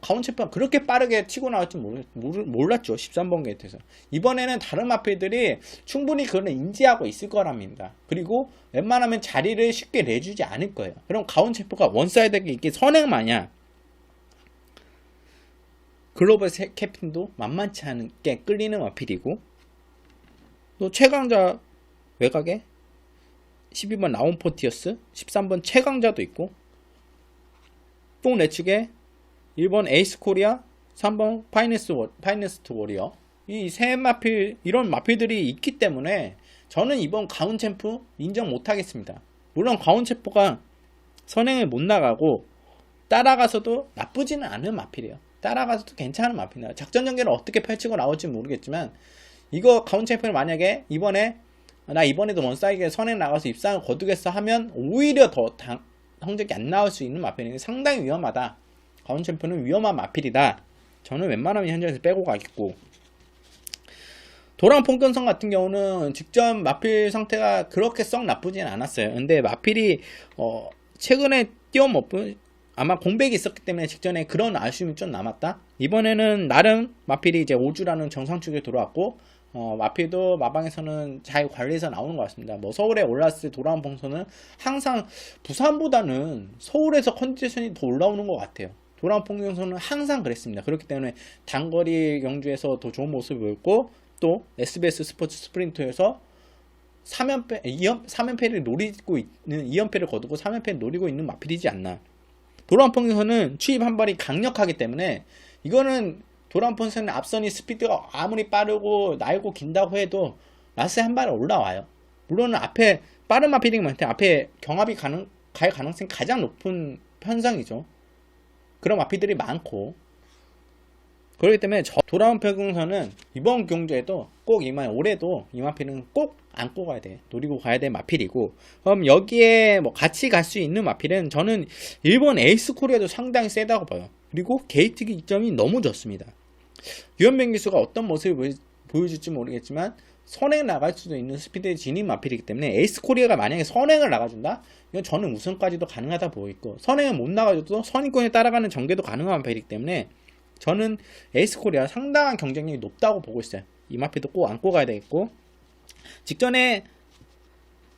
가운체파 그렇게 빠르게 치고 나올 줄 몰랐죠. 13번 게이트에서. 이번에는 다른 마피들이 충분히 그걸 인지하고 있을 거랍니다. 그리고 웬만하면 자리를 쉽게 내주지 않을 거예요. 그럼 가운체파가 원사이드하게 이렇게 선행마냐? 글로벌 캡틴도 만만치 않게 끌리는 마필이고, 또 최강자 외곽에 12번 라운포티어스, 13번 최강자도 있고, 또 내 측에 1번 에이스 코리아, 3번 파이네스트 워리어, 이 세 마필, 이런 마필들이 있기 때문에 저는 이번 가운챔프 인정 못하겠습니다. 물론 가운챔프가 선행을 못 나가고 따라가서도 나쁘지는 않은 마필이에요. 따라가서도 괜찮은 마필이에요. 작전 전개를 어떻게 펼치고 나올지 모르겠지만, 이거 가운챔프를 만약에 나 이번에도 원사이드에 선행 나가서 입상을 거두겠어 하면 오히려 더 성적이 안 나올 수 있는 마필이에요. 상당히 위험하다. 가운챔프는 위험한 마필이다. 저는 웬만하면 현장에서 빼고 가겠고, 도랑 폭견성 같은 경우는 직전 마필 상태가 그렇게 썩 나쁘진 않았어요. 근데 마필이 최근에 뛰어먹고 아마 공백이 있었기 때문에 직전에 그런 아쉬움이 좀 남았다. 이번에는 나름 마필이 이제 5주라는 정상축에 들어왔고, 마필도 마방에서는 잘 관리해서 나오는 것 같습니다. 뭐 서울에 올랐을 때 도라운 봉선은 항상 부산보다는 서울에서 컨디션이 더 올라오는 것 같아요. 도라운 봉선은 항상 그랬습니다. 그렇기 때문에 단거리 경주에서 더 좋은 모습을 보였고, 또 SBS 스포츠 스프린터에서 3연패를 노리고 있는, 2연패를 거두고 3연패를 노리고 있는 마필이지 않나. 도라운 봉선은 추입 한 발이 강력하기 때문에, 이거는 도라운 봉선의 앞선이 스피드가 아무리 빠르고 날고 긴다고 해도 라스에 한 발에 올라와요. 물론 앞에 빠른 마필이 많대 앞에 경합이 갈 가능성이 가장 높은 편성이죠. 그런 마필들이 많고, 그렇기 때문에 도라운 평균선은 이번 경주에도 꼭 올해도 이 마필은 꼭 안고 가야 돼. 노리고 가야 될 마필이고, 그럼 여기에 뭐 같이 갈 수 있는 마필은 저는 일본 에이스 코리아도 상당히 세다고 봐요. 그리고 게이트 기점이 너무 좋습니다. 유현병 기수가 어떤 모습을 보여줄지 모르겠지만 선행 나갈 수도 있는 스피드의 진입 마필이기 때문에 에이스 코리아가 만약에 선행을 나가준다? 이건 저는 우승까지도 가능하다 보이고, 선행을 못 나가줘도 선입권에 따라가는 전개도 가능한 마필이기 때문에 저는 에이스 코리아 상당한 경쟁력이 높다고 보고 있어요. 이 마필도 꼭 안고 가야 되겠고, 직전에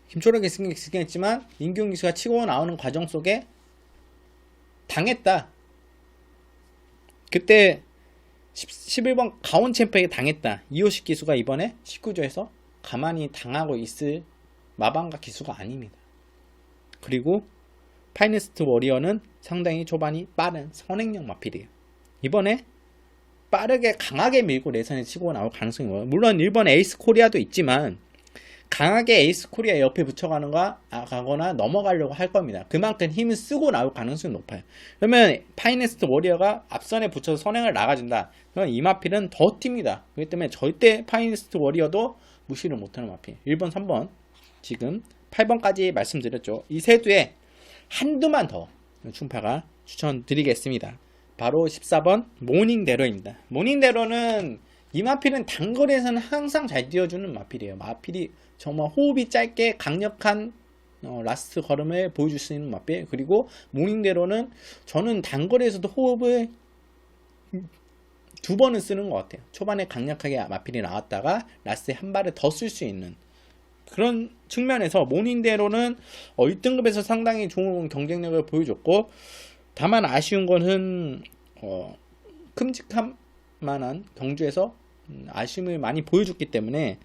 김초록이 승리했지만 민규 기수가 치고 나오는 과정 속에 당했다. 그때 11번 가온 챔프에게 당했다. 이호식 기수가 이번에 19조에서 가만히 당하고 있을 마방가 기수가 아닙니다. 그리고 파이네스트 워리어는 상당히 초반이 빠른 선행력 마필이에요. 이번에 빠르게 강하게 밀고 내선에 치고 나올 가능성이 있어요. 물론 일본 에이스 코리아도 있지만 강하게 에이스 코리아 옆에 붙여가거나 넘어가려고 할 겁니다. 그만큼 힘을 쓰고 나올 가능성이 높아요. 그러면 파이네스트 워리어가 앞선에 붙여서 선행을 나가준다. 그럼 이 마필은 더 뜁니다. 그렇기 때문에 절대 파이네스트 워리어도 무시를 못하는 마필. 1번, 3번, 지금 8번까지 말씀드렸죠. 이 세 두에 한두만 더 충파가 추천드리겠습니다. 바로 14번 모닝데로입니다. 모닝데로는 이 마필은 단거리에서는 항상 잘 뛰어주는 마필이에요. 마필이 정말 호흡이 짧게 강력한 라스트 걸음을 보여줄 수 있는 마필. 그리고 모닝데로는 저는 단거리에서도 호흡을 2번은 쓰는 것 같아요. 초반에 강력하게 마필이 나왔다가 라스트에 한 발을 더 쓸 수 있는 그런 측면에서 모닝데로는 1등급에서 상당히 좋은 경쟁력을 보여줬고, 다만 아쉬운 것은 큼직한 만한 경주에서 아쉬움을 많이 보여줬기 때문에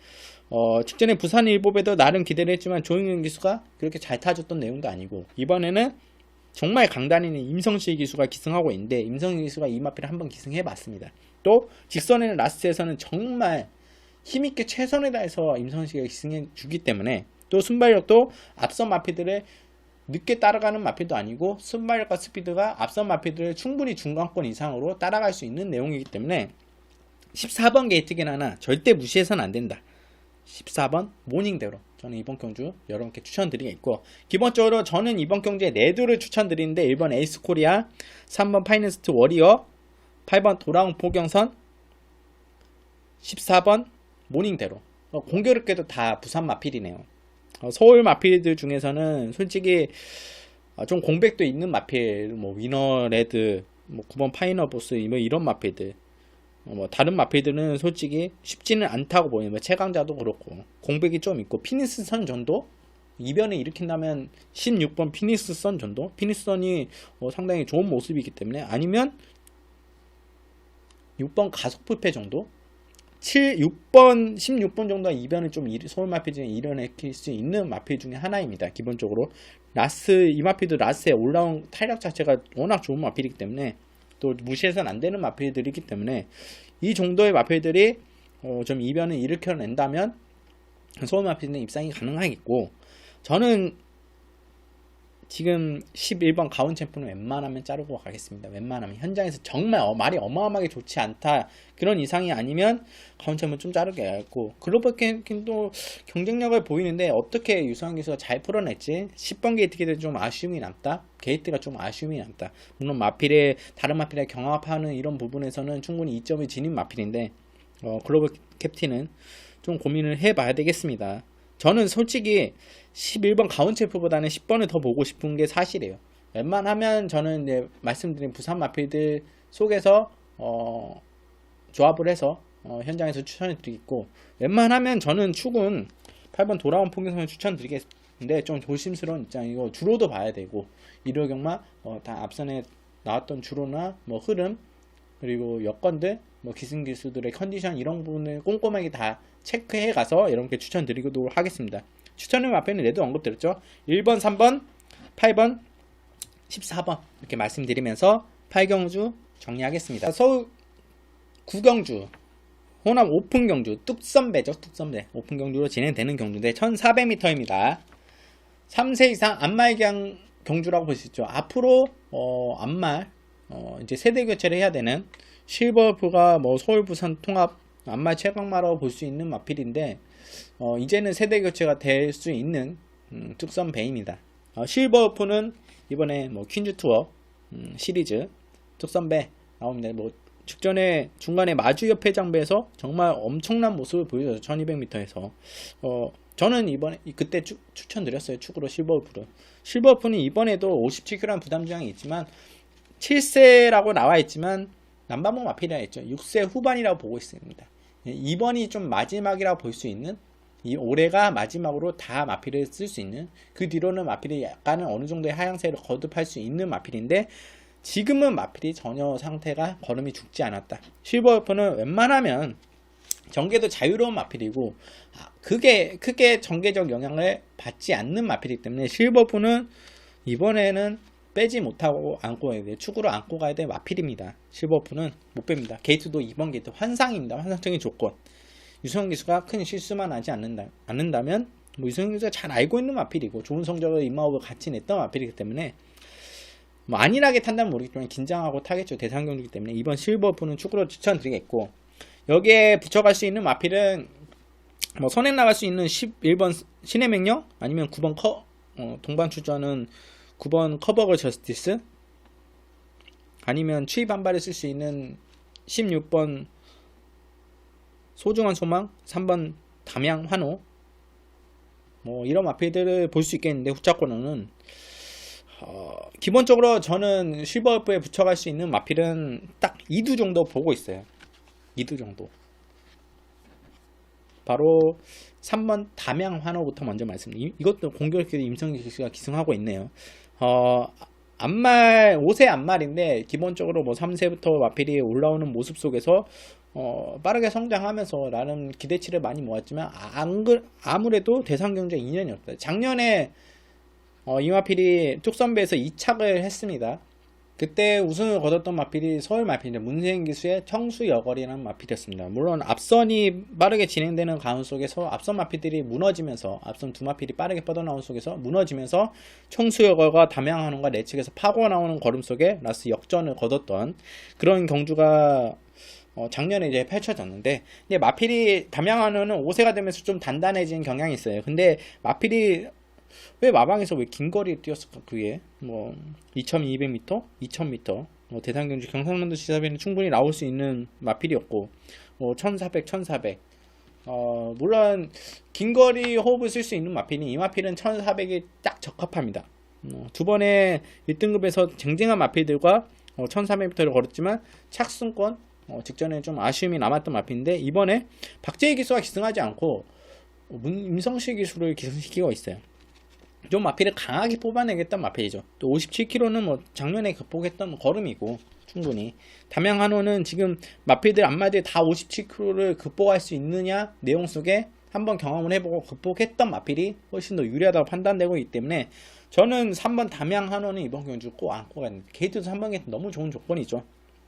직전에 부산 일보배도 나름 기대를 했지만 조용현 기수가 그렇게 잘 타줬던 내용도 아니고, 이번에는 정말 강단인 임성실 기수가 기승하고 있는데 임성실 기수가 이 마필을 한번 기승해봤습니다. 또 직선에는 라스트에서는 정말 힘있게 최선을 다해서 임성실이 기승해주기 때문에, 또 순발력도 앞선 마필들을 늦게 따라가는 마필도 아니고 순발력과 스피드가 앞선 마필들을 충분히 중간권 이상으로 따라갈 수 있는 내용이기 때문에 14번 게이트긴 하나 절대 무시해서는 안 된다. 14번 모닝데로 저는 이번 경주 여러분께 추천드리겠고, 기본적으로 저는 이번 경주에 4두를 추천드리는데 1번 에이스 코리아, 3번 파이낸스트 워리어, 8번 도라운 포경선, 14번 모닝대로. 공교롭게도 다 부산 마필이네요. 서울 마필들 중에서는 솔직히 좀 공백도 있는 마필, 뭐 위너레드, 뭐 9번 파이너보스, 뭐 이런 마필들, 뭐 다른 마필들은 솔직히 쉽지는 않다고 보여요. 뭐 최강자도 그렇고 공백이 좀 있고, 피니스 선 정도 이변을 일으킨다면 16번 피니스 선 정도, 피니스 선이 상당히 좋은 모습이기 때문에, 아니면 6번 가속 불패 정도, 6번 16번 정도 이변을 좀 서울 마필 중에 이뤄낼 수 있는 마필 중에 하나입니다. 기본적으로 이 마필도 라스의 올라온 탄력 자체가 워낙 좋은 마필이기 때문에, 또 무시해서는 안 되는 마필들이기 때문에, 이 정도의 마필들이 좀 이변을 일으켜낸다면 서울 마필은 입상이 가능하겠고, 저는 지금 11번 가운 챔프는 웬만하면 자르고 가겠습니다. 웬만하면 현장에서 정말 말이 어마어마하게 좋지 않다, 그런 이상이 아니면 가운 챔프는 좀 자르게 하고, 글로벌 랭킹도 경쟁력을 보이는데 어떻게 유성환 기수가 잘 풀어냈지? 10번 게이트 기대 좀 아쉬움이 남다. 게이트가 좀 아쉬움이 남다. 물론 다른 마필에 경합하는 이런 부분에서는 충분히 이점을 지닌 마필인데, 글로벌 캡틴은 좀 고민을 해봐야 되겠습니다. 저는 솔직히 11번 가운 챔프보다는 10번을 더 보고 싶은 게 사실이에요. 웬만하면 저는 이제 말씀드린 부산 마필들 속에서 조합을 해서 현장에서 추천해 드리겠고, 웬만하면 저는 축은 8번 돌아온 풍경선을 추천드리겠는데, 좀 조심스러운 입장이고, 주로도 봐야 되고, 일요경마 다 앞선에 나왔던 주로나 뭐 흐름, 그리고 여건들, 뭐 기승기수들의 컨디션, 이런 부분을 꼼꼼하게 다 체크해 가서 여러분께 추천드리도록 하겠습니다. 추천을 앞에는 내도 언급드렸죠. 1번, 3번, 8번, 14번 이렇게 말씀드리면서 8경주 정리하겠습니다. 서울 9경주 호남 오픈 경주, 뚝섬배죠. 뚝섬배 오픈 경주로 진행되는 경주인데 1400m입니다. 3세 이상 안말 경주라고 볼 수 있죠. 앞으로 안말 이제 세대 교체를 해야 되는 실버프가 뭐 서울 부산 통합 안말 최강마라고 볼 수 있는 마필인데, 이제는 세대 교체가 될 수 있는 뚝섬 배입니다. 실버프는 이번에 뭐 퀸즈 투어 시리즈 뚝섬배 나옵니다. 뭐 직전에 중간에 마주 옆에 장배에서 정말 엄청난 모습을 보여줘요. 1200m에서 저는 이번에 그때 추천드렸어요. 축으로 실버프를. 실버프는 이번에도 57kg 부담 저항이 있지만 7세라고 나와 있지만 남반봉 마필이라 했죠. 6세 후반이라고 보고 있습니다. 이번이 좀 마지막이라고 볼 수 있는, 이 올해가 마지막으로 다 마필을 쓸 수 있는, 그 뒤로는 마필이 약간은 어느 정도의 하향세를 거듭할 수 있는 마필인데, 지금은 마필이 전혀 상태가 걸음이 죽지 않았다. 실버워프는 웬만하면 전개도 자유로운 마필이고 크게 전개적 영향을 받지 않는 마필이기 때문에, 실버워프는 이번에는 빼지 못하고 안고 가야 돼요. 축으로 안고 가야 될 마필입니다. 실버워프는 못 뺍니다. 게이트도 2번 게이트 환상입니다. 환상적인 조건. 유성현 기수가 큰 실수만 하지 않는다면 뭐 유성현 기수가 잘 알고 있는 마필이고 좋은 성적을 인마업을 같이 냈던 마필이기 때문에, 뭐 안일하게 탄다면 모르겠지만 긴장하고 타겠죠. 대상 경주이기 때문에 이번 실버워프는 축으로 추천드리겠고, 여기에 붙여갈 수 있는 마필은 뭐 선행 나갈 수 있는 11번 신의 맹령, 아니면 9번 동반 출전은 9번 커버걸 저스티스, 아니면 추위 반발을 쓸 수 있는 16번 소중한 소망, 3번 담양 환호, 뭐 이런 마필들을 볼 수 있겠는데, 후차권은 기본적으로 저는 실버워프에 붙여갈 수 있는 마필은 딱 2두 정도 보고 있어요. 2두 정도. 바로 3번 담양 환호부터 먼저 말씀드립니다. 이것도 공교롭게도 임성기 기수가 기승하고 있네요. 안말 5세 안말인데 기본적으로 뭐 3세부터 마필이 올라오는 모습 속에서 빠르게 성장하면서 나름 기대치를 많이 모았지만 아무래도 대상 경주에 인연이 없다. 작년에 이 마필이 뚝섬배에서 2착을 했습니다. 그때 우승을 거뒀던 마필이 서울 마필인데 문세인 기수의 청수여걸이라는 마필이었습니다. 물론 앞선이 빠르게 진행되는 가운 속에서 앞선 마필들이 무너지면서, 앞선 두 마필이 빠르게 뻗어나온 속에서 무너지면서 청수여걸과 담양환원과 내측에서 파고 나오는 걸음 속에 라스 역전을 거뒀던 그런 경주가 작년에 이제 펼쳐졌는데, 근데 마필이 담양한우는 5세가 되면서 좀 단단해진 경향이 있어요. 근데 마필이 왜 마방에서 왜 긴 거리에 뛰었을까? 그게 뭐 2200m, 2000m, 대산 경주 경상남도 지사비는 충분히 나올 수 있는 마필이었고, 1400, 1400. 물론 긴 거리 호흡을 쓸 수 있는 마필이, 이 마필은 1400이 딱 적합합니다. 두 번의 1등급에서 쟁쟁한 마필들과 1400m를 걸었지만 착순권 직전에 좀 아쉬움이 남았던 마필인데, 이번에 박재희 기수가 기승하지 않고 임성식 기수를 기승시키고 있어요. 좀 마필을 강하게 뽑아내겠다는 마필이죠. 또 57km는 뭐 작년에 극복했던 걸음이고, 충분히 담양한우는 지금 마필들 앞마디 다 57km를 극복할 수 있느냐 내용 속에 한번 경험을 해보고 극복했던 마필이 훨씬 더 유리하다고 판단되고 있기 때문에, 저는 3번 담양한우는 이번 경주 꼭 안고 가는, 게이트도 3번 게이트 너무 좋은 조건이죠.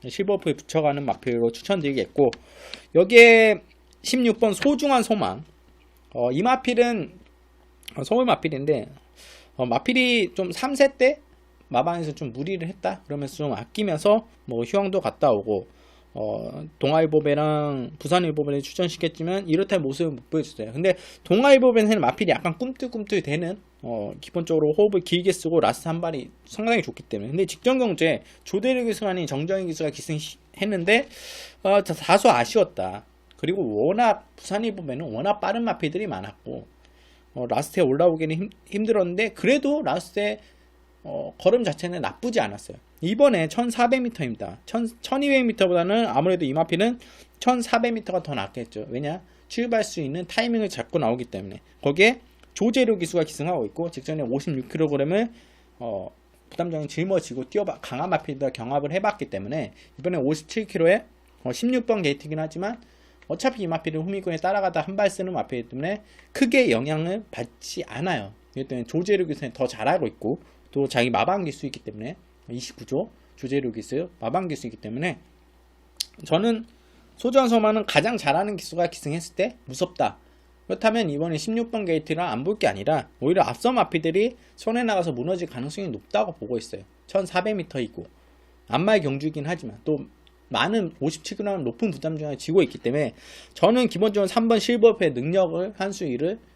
실버프에 붙여가는 마필로 추천드리겠고, 여기에 16번 소중한 소망. 이 마필은 서울 마필인데, 마필이 좀 3세 때 마방에서 좀 무리를 했다 그러면서 좀 아끼면서 뭐 휴양도 갔다 오고, 동아일보배랑 부산일보배를 추천시켰지만 이렇다 모습을 못 보여줬어요. 근데 동아일보배는 마필이 약간 꿈틀꿈틀 되는, 기본적으로 호흡을 길게 쓰고 라스트 한 발이 상당히 좋기 때문에. 근데 직전 경주에 조대일 기수가 아닌 정정희 기수가 기승했는데 다소 아쉬웠다. 그리고 워낙 부산일보배는 워낙 빠른 마필들이 많았고, 라스트에 올라오기는 힘들었는데, 그래도 라스트에 걸음 자체는 나쁘지 않았어요. 이번에 1400m입니다. 1200m보다는 아무래도 이 마필은 1400m가 더 낫겠죠. 왜냐? 출발 수 있는 타이밍을 잡고 나오기 때문에. 거기에 조재료 기수가 기승하고 있고, 직전에 56kg을 부담장이 짊어지고 강한 마필과 경합을 해봤기 때문에, 이번에 57kg에 16번 게이트긴 하지만 어차피 이 마필은 후미군에 따라가다 한 발 쓰는 마필이기 때문에 크게 영향을 받지 않아요. 이기 때문에 조재료 기수는 더 잘하고 있고, 또 자기 마방 기수이기 때문에 29조 조재료 기수 마방 기수이기 때문에, 저는 소주한 소마는 가장 잘하는 기수가 기승했을 때 무섭다. 그렇다면 이번에 16번 게이트랑 안 볼 게 아니라 오히려 앞서 마필들이 손에 나가서 무너질 가능성이 높다고 보고 있어요. 1400m이고 안말 경주이긴 하지만 또 많은 57kg 높은 부담 중에 지고 있기 때문에, 저는 기본적으로 3번 실버프의 능력을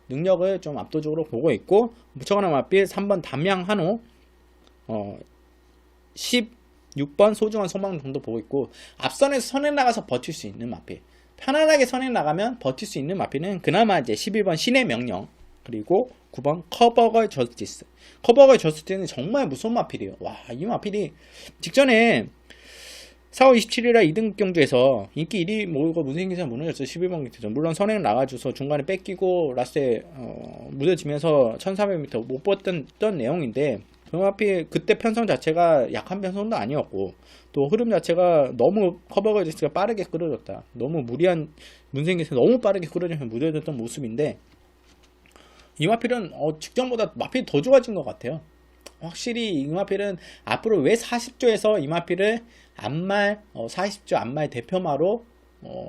능력을 좀 압도적으로 보고 있고, 무척하나 마필 3번 담양한우, 16번 소중한 소망 정도 보고 있고, 앞선에서 선에 나가서 버틸 수 있는 마필, 편안하게 선에 나가면 버틸 수 있는 마필은 그나마 이제 11번 신의 명령, 그리고 9번 커버걸 저스티스. 커버걸 저스티스는 정말 무서운 마필이에요. 와, 이 마필이 직전에 4월 27일에 2등급 경주에서 인기 1위 모으고 무승기사 무너졌어요. 11번 게이트전. 물론 선행 나가줘서 중간에 뺏기고 라스트에 무뎌지면서 1400m 못 봤던 내용인데, 그 마필 그때 편성 자체가 약한 편성도 아니었고, 또 흐름 자체가 너무 커버가 제스가 빠르게 끌어졌다. 너무 무리한 문생기에서 너무 빠르게 끌어져서 무뎌졌던 모습인데, 이 마필은 직전보다 마필이 더 좋아진 것 같아요. 확실히 이 마필은 앞으로 왜 40조에서 이 마필을 안말 40조 안말 대표마로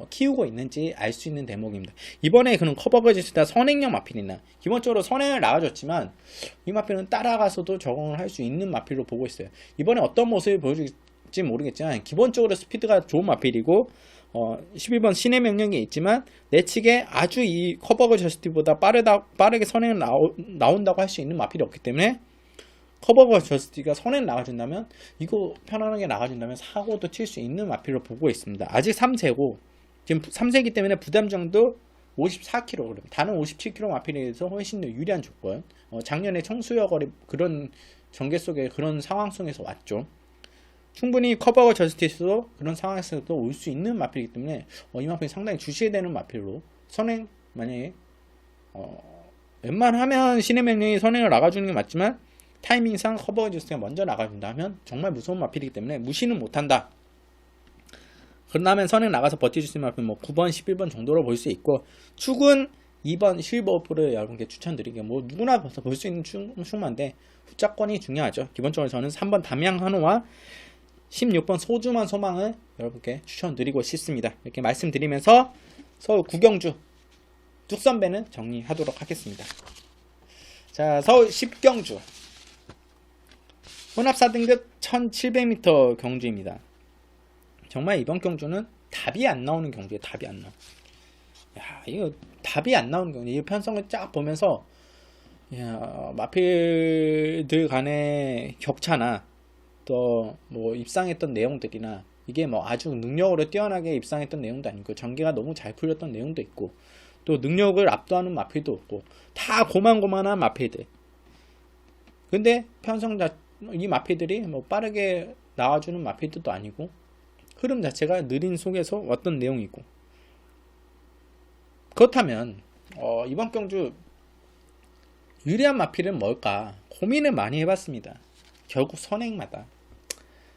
키우고 있는지 알 수 있는 대목입니다. 이번에 그런 커버거지스다 선행형 마필이나 기본적으로 선행을 나와줬지만, 이 마필은 따라가서도 적응을 할 수 있는 마필로 보고 있어요. 이번에 어떤 모습을 보여줄지 모르겠지만 기본적으로 스피드가 좋은 마필이고, 12번 신의 명령이 있지만 내측에 아주 이 커버거 저스티보다 빠르게 선행을 나온다고 할 수 있는 마필이 없기 때문에, 커버거 저스티가 선행 나가준다면, 이거 편안하게 나가준다면 사고도 칠 수 있는 마필로 보고 있습니다. 아직 3세고 지금 3세이기 때문에 부담정도 54kg, 다른 57kg 마필에서 훨씬 더 유리한 조건. 작년에 청수여거리 그런 전개 속에 그런 상황 속에서 왔죠. 충분히 커버거 저스티스도 그런 상황에서도 올 수 있는 마필이기 때문에 이 마필이 상당히 주시해야 되는 마필로, 선행 만약에 웬만하면 신의 명령이 선행을 나가주는 게 맞지만 타이밍상 커버거 저스티가 먼저 나가준다면 정말 무서운 마필이기 때문에 무시는 못한다. 그러면 선행 나가서 버틸 수 있는 마필 9번, 11번 정도로 볼 수 있고, 축은 2번 실버프를 여러분께 추천드리게, 누구나 볼 수 있는 축만데 후자권이 중요하죠. 기본적으로 저는 3번 담양한우와 16번 소중한 소망을 여러분께 추천드리고 싶습니다. 이렇게 말씀드리면서 서울 구경주 뚝선배는 정리하도록 하겠습니다. 자, 서울 10경주 혼합 4등급 1700m 경주입니다. 정말 이번 경주는 답이 안 나오는 경주에 답이 안 나와. 야, 이거 답이 안 나오는 경주. 이 편성을 쫙 보면서 야, 마필들 간의 격차나 또 뭐 입상했던 내용들이나 이게 뭐 아주 능력으로 뛰어나게 입상했던 내용도 아니고 전개가 너무 잘 풀렸던 내용도 있고 또 능력을 압도하는 마필도 없고 다 고만고만한 마필들. 근데 편성자 이 마필들이 뭐 빠르게 나와주는 마필들도 아니고 흐름 자체가 느린 속에서 어떤 내용이고. 그렇다면 이번 경주 유리한 마필은 뭘까 고민을 많이 해봤습니다. 결국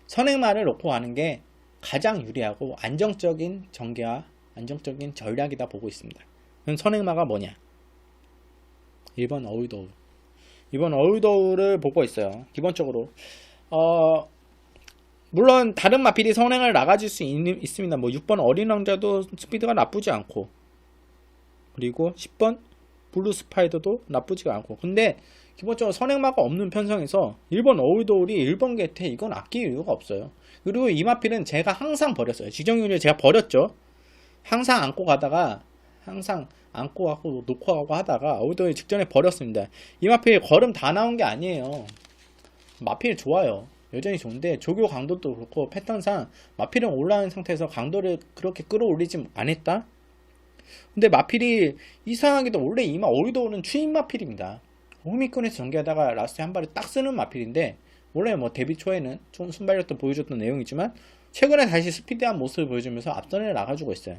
선행마를 놓고 가는 게 가장 유리하고 안정적인 전개와 안정적인 전략이다 보고 있습니다. 그럼 선행마가 뭐냐? 1번 어울더울. 이번 어울더울을 보고 있어요. 기본적으로 물론 다른 마필이 선행을 나가줄 수 있습니다. 뭐 6번 어린 왕자도 스피드가 나쁘지 않고, 그리고 10번 블루 스파이더도 나쁘지가 않고. 근데 기본적으로 선행마가 없는 편성에서 1번 어울더울이 1번 게이트에 이건 아낄 이유가 없어요. 그리고 이 마필은 제가 항상 버렸어요. 지정률을 제가 버렸죠. 항상 안고 가다가 항상 안고 가고 놓고 가고 하다가 어울더울 직전에 버렸습니다. 이 마필 걸음 다 나온 게 아니에요. 마필 좋아요. 여전히 좋은데 조교 강도도 그렇고 패턴상 마필은 올라온 상태에서 강도를 그렇게 끌어올리지 않았다. 근데 마필이 이상하게도 원래 이마 어울더울은 추인 마필입니다. 호미콘에서 전개하다가 라스트에 한 발을 딱 쓰는 마필인데 원래 뭐 데뷔 초에는 좀 순발력도 보여줬던 내용이지만 최근에 다시 스피드한 모습을 보여주면서 앞선을 나가주고 있어요.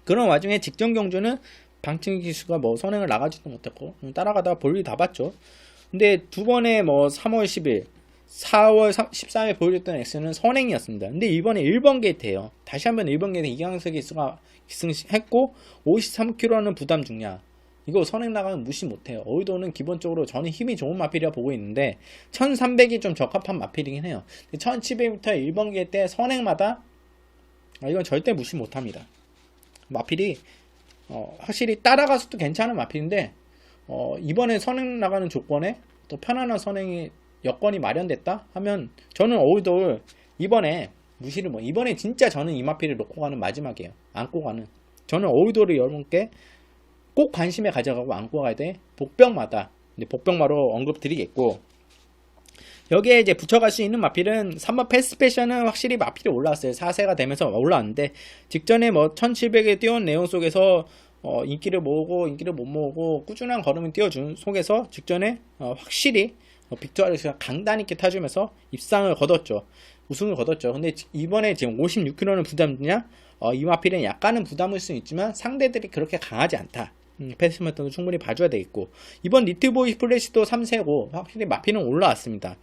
그런 와중에 직전 경주는 방충 기수가 뭐 선행을 나가지도 못했고 따라가다가 볼일 다 봤죠. 근데 두 번에 뭐 3월 10일 4월 13일 보여줬던 X는 선행이었습니다. 근데 이번에 1번 게이트예요. 다시 한번 1번 게이트 이강석 기수가 기승했고 53kg는 부담 중량. 이거 선행 나가면 무시 못해요. 어울더는 기본적으로 저는 힘이 좋은 마필이라 보고 있는데 1300이 좀 적합한 마필이긴 해요. 1700m 1번 게이트 때 선행마다 이건 절대 무시 못합니다. 마필이 확실히 따라가서도 괜찮은 마필인데 이번에 선행 나가는 조건에 또 편안한 선행이 여건이 마련됐다 하면 저는 어울더울 이번에 무시를 이번에 진짜 저는 이 마필을 놓고 가는 마지막이에요. 안고 가는. 저는 어울더울을 여러분께 꼭 관심에 가져가고 안고 가야 돼. 복병마다. 복병마로 언급드리겠고, 여기에 이제 붙여갈 수 있는 마필은 3번 패스패션은 확실히 마필이 올라왔어요. 4세가 되면서 올라왔는데 직전에 뭐 1700에 뛰어온 내용 속에서 인기를 모으고 인기를 못 모으고 꾸준한 걸음을 띄워준 속에서 직전에 확실히 빅토리아가 강단 있게 타주면서 입상을 거뒀죠. 우승을 거뒀죠. 근데 이번에 지금 56kg는 부담이냐? 이 마필은 약간은 부담일 수는 있지만 상대들이 그렇게 강하지 않다. 패스매턴도 충분히 봐줘야 되겠고, 이번 리트보이 플래시도 3세고 확실히 마필은 올라왔습니다.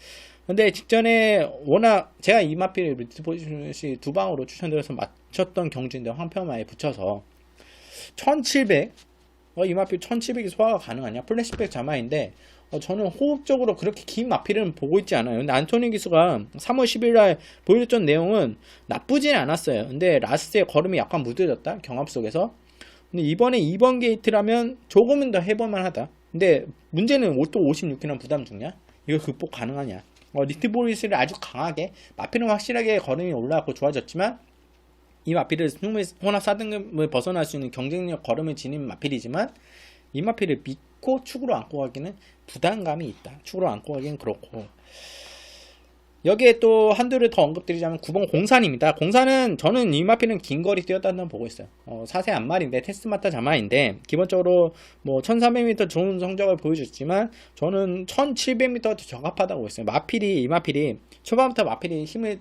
근데 직전에 워낙 제가 이 마필 리트보이 플래시 두 방으로 추천드려서 맞췄던 경주인데 황평마에 붙여서 1700 이 마필 1700이 소화가 가능하냐? 플래시백 자마인데 저는 호흡적으로 그렇게 긴 마필은 보고 있지 않아요. 근데 안토니 기수가 3월 10일날 보여줬던 내용은 나쁘진 않았어요. 근데 라스트에 걸음이 약간 무뎌졌다. 경합 속에서. 근데 이번에 2번 게이트라면 조금은 더 해볼만 하다. 근데 문제는 또 56kg 부담 중냐? 이거 극복 가능하냐? 리트보리스를 아주 강하게, 마필은 확실하게 걸음이 올라왔고 좋아졌지만 이 마필을 충분히 혼합 4등급을 벗어날 수 있는 경쟁력 걸음을 지닌 마필이지만 이 마필을 믿고 축으로 안고 가기는 부담감이 있다. 축으로 안고 가기는 그렇고, 여기에 또 한두를 더 언급드리자면 9번 공산입니다. 공산은 저는 이 마필은 긴 거리 뛰었다는 보고 있어요. 4세 안말인데 테스트마타 자마인데 기본적으로 뭐 1300m 좋은 성적을 보여줬지만 저는 1700m가 더 적합하다고 보고 있어요. 이 마필이 초반부터 마필이 힘을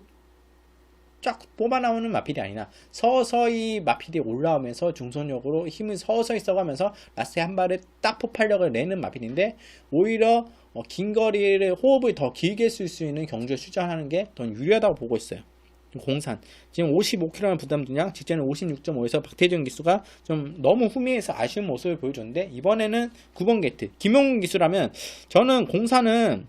쫙 뽑아 나오는 마필이 아니라 서서히 마필이 올라오면서 중선력으로 힘을 서서히 써가면서 라스트에 한 발에 딱 폭발력을 내는 마필인데, 오히려 긴 거리를 호흡을 더 길게 쓸 수 있는 경주에 출전하는 게 더 유리하다고 보고 있어요. 공산 지금 55kg는 부담 중량, 직전에 56.5에서 박태준 기수가 좀 너무 후미에서 아쉬운 모습을 보여줬는데, 이번에는 9번 게이트 김용훈 기수라면 저는 공산은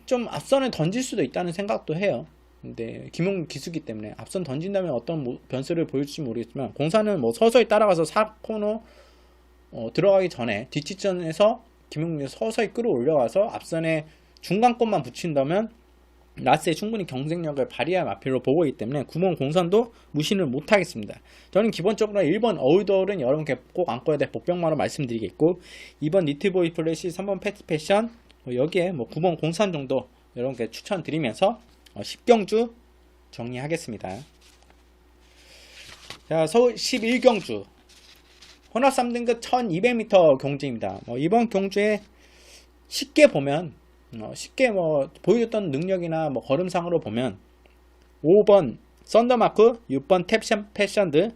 좀 앞선을 던질 수도 있다는 생각도 해요. 근데 김용훈 기수기 때문에 앞선 던진다면 어떤 변수를 보여줄지 모르겠지만, 공사는 뭐 서서히 따라가서 4코너 들어가기 전에 뒷지점에서 김용훈이 서서히 끌어올려가서 앞선에 중간권만 붙인다면 라스에 충분히 경쟁력을 발휘할 마필로 보고 있기 때문에 9번 공선도 무시는 못하겠습니다. 저는 기본적으로 1번 어울더울은 여러분께 꼭 안고야 될 복병마로 말씀드리겠고 2번 니트보이 플래시, 3번 패티 패션 여기에 9번 공선 정도 여러분께 추천드리면서 10경주 정리하겠습니다. 자, 서울 11경주 혼합 3등급 1200m 경주입니다. 이번 경주에 쉽게 보면 쉽게 보여줬던 능력이나 걸음상으로 보면 5번 썬더마크, 6번 탭션 패션드,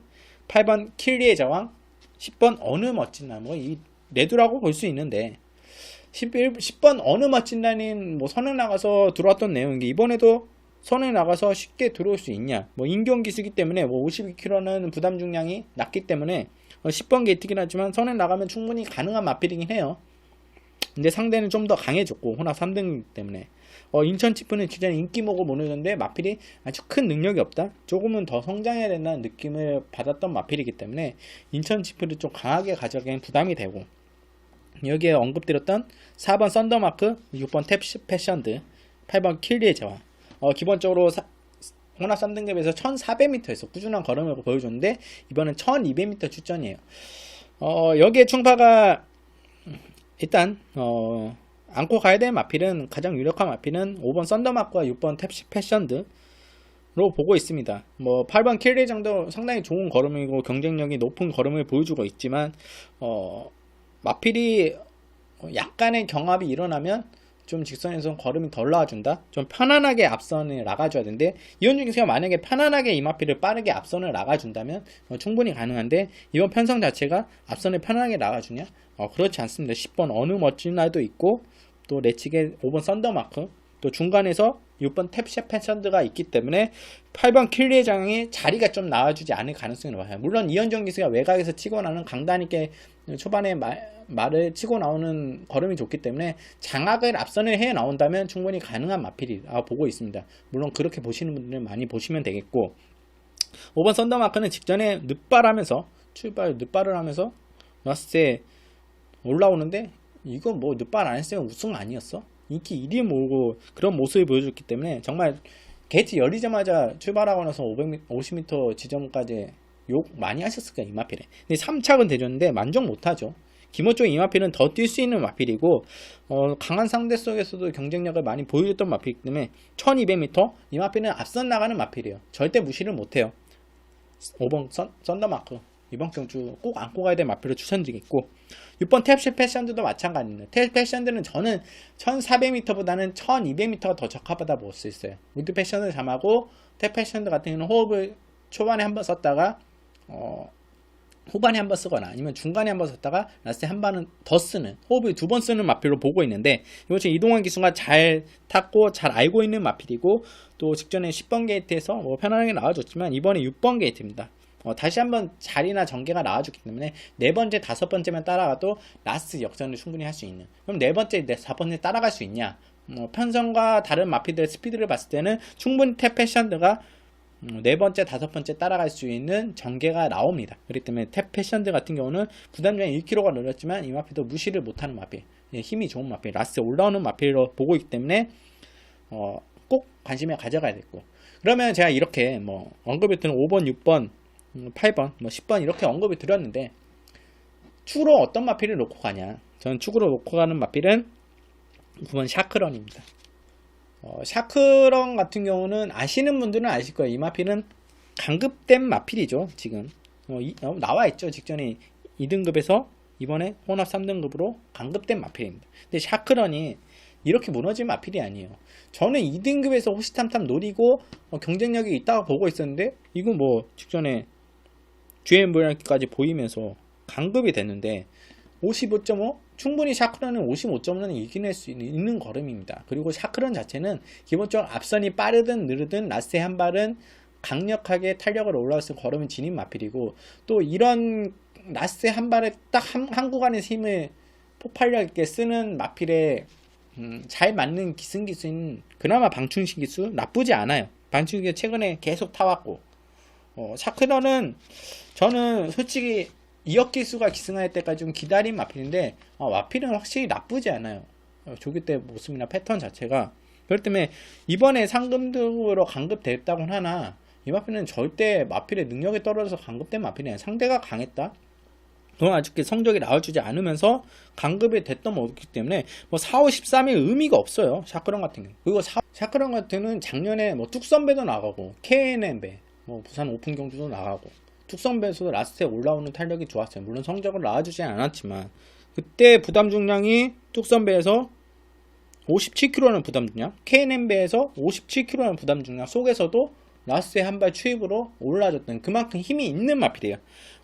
8번 킬리의 저항, 10번 어느 멋진 나무 이 레드라고 볼 수 있는데 10번 어느 멋진 나는 선에 나가서 들어왔던 내용인데 이번에도 선에 나가서 쉽게 들어올 수 있냐 인경 기수기 때문에 52km는 부담 중량이 낮기 때문에 10번 게이트긴 하지만 선에 나가면 충분히 가능한 마필이긴 해요. 근데 상대는 좀 더 강해졌고 혼합 3등 때문에 인천 치프는 기존에 인기모고 모르는데 마필이 아주 큰 능력이 없다 조금은 더 성장해야 된다는 느낌을 받았던 마필이기 때문에 인천 치프를 좀 강하게 가져가기엔 부담이 되고 여기에 언급드렸던 4번 썬더마크, 6번 탭 패션드, 8번 킬리의 제왕 기본적으로 혼합 3등급에서 1400m에서 꾸준한 걸음을 보여줬는데 이번엔 1200m 출전이에요. 여기에 충파가 일단 안고 가야 될 마필은 가장 유력한 마필은 5번 썬더마크와 6번 탭 패션드로 보고 있습니다. 8번 킬리 정도 상당히 좋은 걸음이고 경쟁력이 높은 걸음을 보여주고 있지만 마필이 약간의 경합이 일어나면 좀 직선에서 걸음이 덜 나와준다? 좀 편안하게 앞선을 나가줘야 되는데 이현중 기수가 만약에 편안하게 이 마필을 빠르게 앞선을 나가준다면 충분히 가능한데 이번 편성 자체가 앞선을 편안하게 나가주냐? 그렇지 않습니다. 10번 어느 멋진 날도 있고 또 레치게 5번 썬더마크 또 중간에서 6번 탭 패션드가 있기 때문에 8번 킬리의 장이 자리가 좀 나와주지 않을 가능성이 높아요. 물론 이현정 기수가 외곽에서 치고 나는 강단 있게 초반에 말을 치고 나오는 걸음이 좋기 때문에 장악을 앞선을 해 나온다면 충분히 가능한 마필이라 보고 있습니다. 물론 그렇게 보시는 분들은 많이 보시면 되겠고 5번 썬더마크는 직전에 늦발하면서 늦발을 하면서 라스트에 올라오는데 이거 늦발 안 했으면 우승 아니었어? 인기 1위 모으고 그런 모습을 보여줬기 때문에 정말 게이트 열리자마자 출발하고 나서 50m 지점까지 욕 많이 하셨을 거예요. 이 마필에. 근데 3착은 되줬는데 만족 못하죠. 기본적으로 이 마필은 더 뛸 수 있는 마필이고 강한 상대 속에서도 경쟁력을 많이 보여줬던 마필이기 때문에 1200m 이 마필은 앞선 나가는 마필이에요. 절대 무시를 못해요. 5번 썬더마크 이번 경주 꼭 안고 가야 될 마필을 추천드리겠고 6번 탭 패션드도 마찬가지입니다. 탭 패션드는 저는 1400m보다는 1200m가 더 적합하다 볼 수 있어요. 우드 패션을 잠하고 탭 패션드 같은 경우는 호흡을 초반에 한번 썼다가 후반에 한번 쓰거나 아니면 중간에 한번 썼다가 라스트에 한 번은 더 쓰는 호흡을 2번 쓰는 마필로 보고 있는데 이번 지금 이동환 기수가 잘 탔고 잘 알고 있는 마필이고 또 직전에 10번 게이트에서 편안하게 나와줬지만 이번에 6번 게이트입니다. 다시 한번 자리나 전개가 나와줬기 때문에 네 번째, 다섯 번째만 따라가도 라스트 역전을 충분히 할 수 있는. 그럼 네 번째, 네 번째 따라갈 수 있냐? 편성과 다른 마필들의 스피드를 봤을 때는 충분히 탭 패션드가 네 번째, 다섯 번째 따라갈 수 있는 전개가 나옵니다. 그렇기 때문에 탭 패션드 같은 경우는 부담량이 1kg가 늘었지만 이 마필도 무시를 못하는 마필, 힘이 좋은 마필, 라스트 올라오는 마필로 보고 있기 때문에 꼭 관심을 가져가야 되고. 그러면 제가 이렇게 언급을 드린 5번, 6번 8번, 10번 이렇게 언급을 드렸는데 축으로 어떤 마필을 놓고 가냐? 저는 축으로 놓고 가는 마필은 9번 샤크런입니다. 샤크런 같은 경우는 아시는 분들은 아실 거예요. 이 마필은 강급된 마필이죠. 지금 나와 있죠. 직전에 2등급에서 이번에 혼합 3등급으로 강급된 마필입니다. 근데 샤크런이 이렇게 무너진 마필이 아니에요. 저는 2등급에서 호시탐탐 노리고 경쟁력이 있다고 보고 있었는데 이건 직전에 GMVR까지 보이면서 강급이 됐는데 55.5 충분히 샤크런은 55.5는 이겨낼 수 있는 걸음입니다. 그리고 샤크런 자체는 기본적으로 앞선이 빠르든 느르든 라스트에 한 발은 강력하게 탄력을 올라왔을 걸음을 지닌 마필이고 또 이런 라스트에 한 발에 딱 한 구간에서 힘을 폭발력 있게 쓰는 마필에 잘 맞는 기승기수인 그나마 방충식 기수 나쁘지 않아요. 방충식 기수 최근에 계속 타왔고 샤크런은 저는 솔직히 이역 기수가 기승할 때까지 좀 기다린 마필인데 마필은 확실히 나쁘지 않아요. 조기 때 모습이나 패턴 자체가 그렇기 때문에 이번에 상금등으로 강급됐다고는 하나 이 마필은 절대 마필의 능력이 떨어져서 강급된 마필이 아니야. 상대가 강했다. 또 아직 성적이 나와주지 않으면서 강급이 됐던 거기 때문에 뭐 4, 5, 13의 의미가 없어요. 샤크론 같은 경우. 그리고 샤크론 같은 경우는 작년에 뭐 뚝선배도 나가고 KNM배 뭐 부산 오픈 경주도 나가고 뚝선배에서도 라스트에 올라오는 탄력이 좋았어요. 물론 성적을 나와주지 않았지만 그때 부담 중량이 뚝선배에서 57kg라는 부담 중량, KNM배에서 57kg라는 부담 중량 속에서도 라스트에 한 발 추입으로 올라졌던 그만큼 힘이 있는 마필이에요.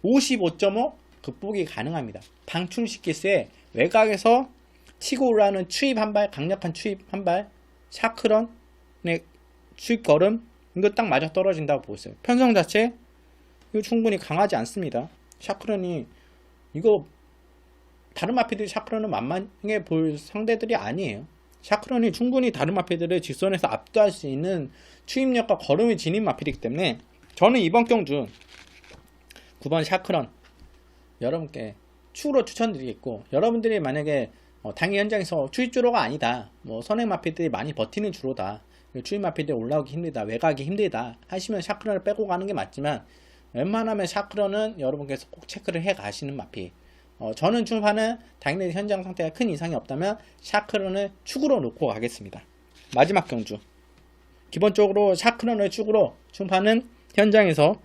55.5 극복이 가능합니다. 방충시키스의 외곽에서 치고 올라오는 추입 한 발, 강력한 추입 한 발, 샤크런의 추입 걸음 이거 딱 맞아 떨어진다고 보고 있어요. 편성 자체 이거 충분히 강하지 않습니다. 샤크런이 이거 다른 마필들이 샤크런을 만만하게 볼 상대들이 아니에요. 샤크런이 충분히 다른 마필들을 직선에서 압도할 수 있는 추입력과 걸음이 지닌 마필이기 때문에 저는 이번 경주 9번 샤크런 여러분께 추후로 추천드리겠고, 여러분들이 만약에 당일 현장에서 추입 주로가 아니다, 뭐 선행 마필들이 많이 버티는 주로다, 추입 마필들이 올라오기 힘들다, 외곽이 힘들다 하시면 샤크런을 빼고 가는 게 맞지만 웬만하면 샤크런은 여러분께서 꼭 체크를 해 가시는 마필. 저는 충파는 당일 현장 상태가 큰 이상이 없다면 샤크런을 축으로 놓고 가겠습니다. 마지막 경주 기본적으로 샤크런을 축으로 충파는 현장에서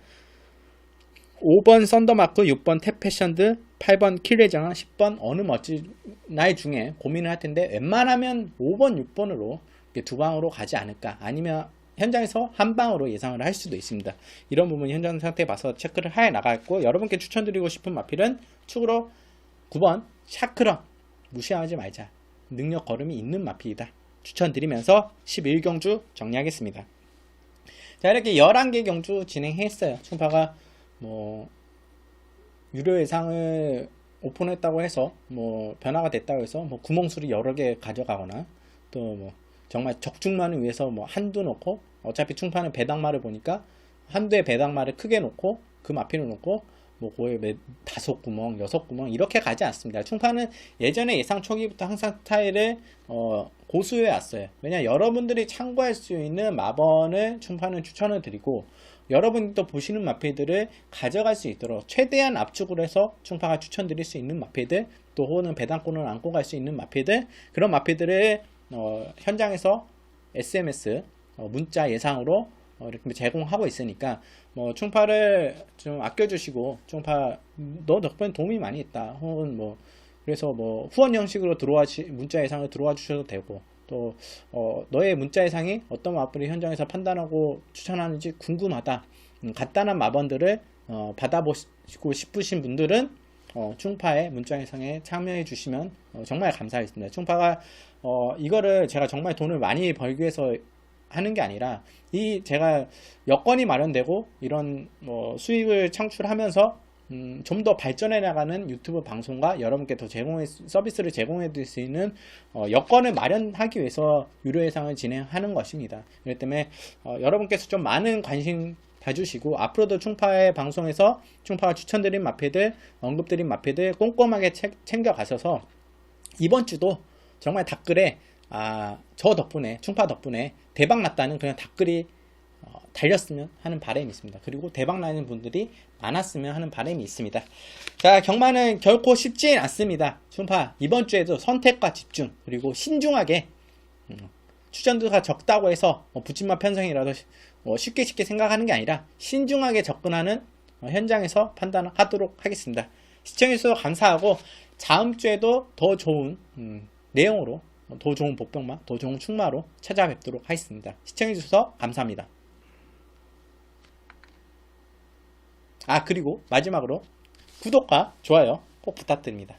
5번 썬더마크, 6번 탭패션드, 8번 킬레장, 10번 어느 멋진 나이 중에 고민을 할 텐데 웬만하면 5번, 6번으로 두 방으로 가지 않을까, 아니면 현장에서 한 방으로 예상을 할 수도 있습니다. 이런 부분 현장 상태 봐서 체크를 해 나가고, 여러분께 추천드리고 싶은 마필은 축으로 9번 샤크런 무시하지 말자, 능력 걸음이 있는 마필이다 추천드리면서 11경주 정리하겠습니다. 자, 이렇게 11개 경주 진행했어요. 충파가 뭐 유료 예상을 오픈했다고 해서 뭐 변화가 됐다고 해서 뭐 구멍수리 여러 개 가져가거나 또 뭐 정말 적중만을 위해서 뭐 한두 놓고, 어차피 충파는 배당말을 보니까 한두의 배당말을 크게 놓고 그 마필을 놓고 뭐 거의 5구멍, 6구멍 이렇게 가지 않습니다. 충파는 예전에 예상 초기부터 항상 스타일을 고수해 왔어요. 왜냐, 여러분들이 참고할 수 있는 마번을 충파는 추천을 드리고, 여러분도 보시는 마필들을 가져갈 수 있도록 최대한 압축을 해서 충파가 추천드릴 수 있는 마필들, 또 혹은 배당권을 안고 갈 수 있는 마필들, 그런 마필들을 현장에서 SMS 문자 예상으로 이렇게 제공하고 있으니까 뭐 충파를 좀 아껴주시고, 충파 너 덕분에 도움이 많이 있다, 혹은 뭐 그래서 뭐 후원 형식으로 문자 예상을 들어와 주셔도 되고, 또 너의 문자 예상이 어떤 마필을 현장에서 판단하고 추천하는지 궁금하다, 간단한 마번들을 받아보시고 싶으신 분들은 충파의 문자 예상에 참여해 주시면 정말 감사하겠습니다. 충파가 이거를 제가 정말 돈을 많이 벌기 위해서 하는 게 아니라, 제가 여건이 마련되고 이런 뭐 수익을 창출하면서 좀 더 발전해 나가는 유튜브 방송과 여러분께 더 서비스를 제공해 드릴 수 있는 여건을 마련하기 위해서 유료 예상을 진행하는 것입니다. 그렇기 때문에 여러분께서 좀 많은 관심 봐주시고, 앞으로도 충파의 방송에서 충파가 추천드린 마필들, 언급드린 마필들 꼼꼼하게 챙겨가셔서 이번 주도 정말 댓글에 저 덕분에, 충파 덕분에 대박 났다는 그냥 댓글이 달렸으면 하는 바람이 있습니다. 그리고 대박 나는 분들이 많았으면 하는 바람이 있습니다. 자, 경마는 결코 쉽지 않습니다. 충파 이번 주에도 선택과 집중, 그리고 신중하게, 추천도가 적다고 해서 붙임말 편성이라도 쉽게 생각하는 게 아니라 신중하게 접근하는 현장에서 판단하도록 하겠습니다. 시청해주셔서 감사하고, 다음 주에도 더 좋은 내용으로, 더 좋은 복병마, 더 좋은 충마로 찾아뵙도록 하겠습니다. 시청해주셔서 감사합니다. 그리고 마지막으로 구독과 좋아요 꼭 부탁드립니다.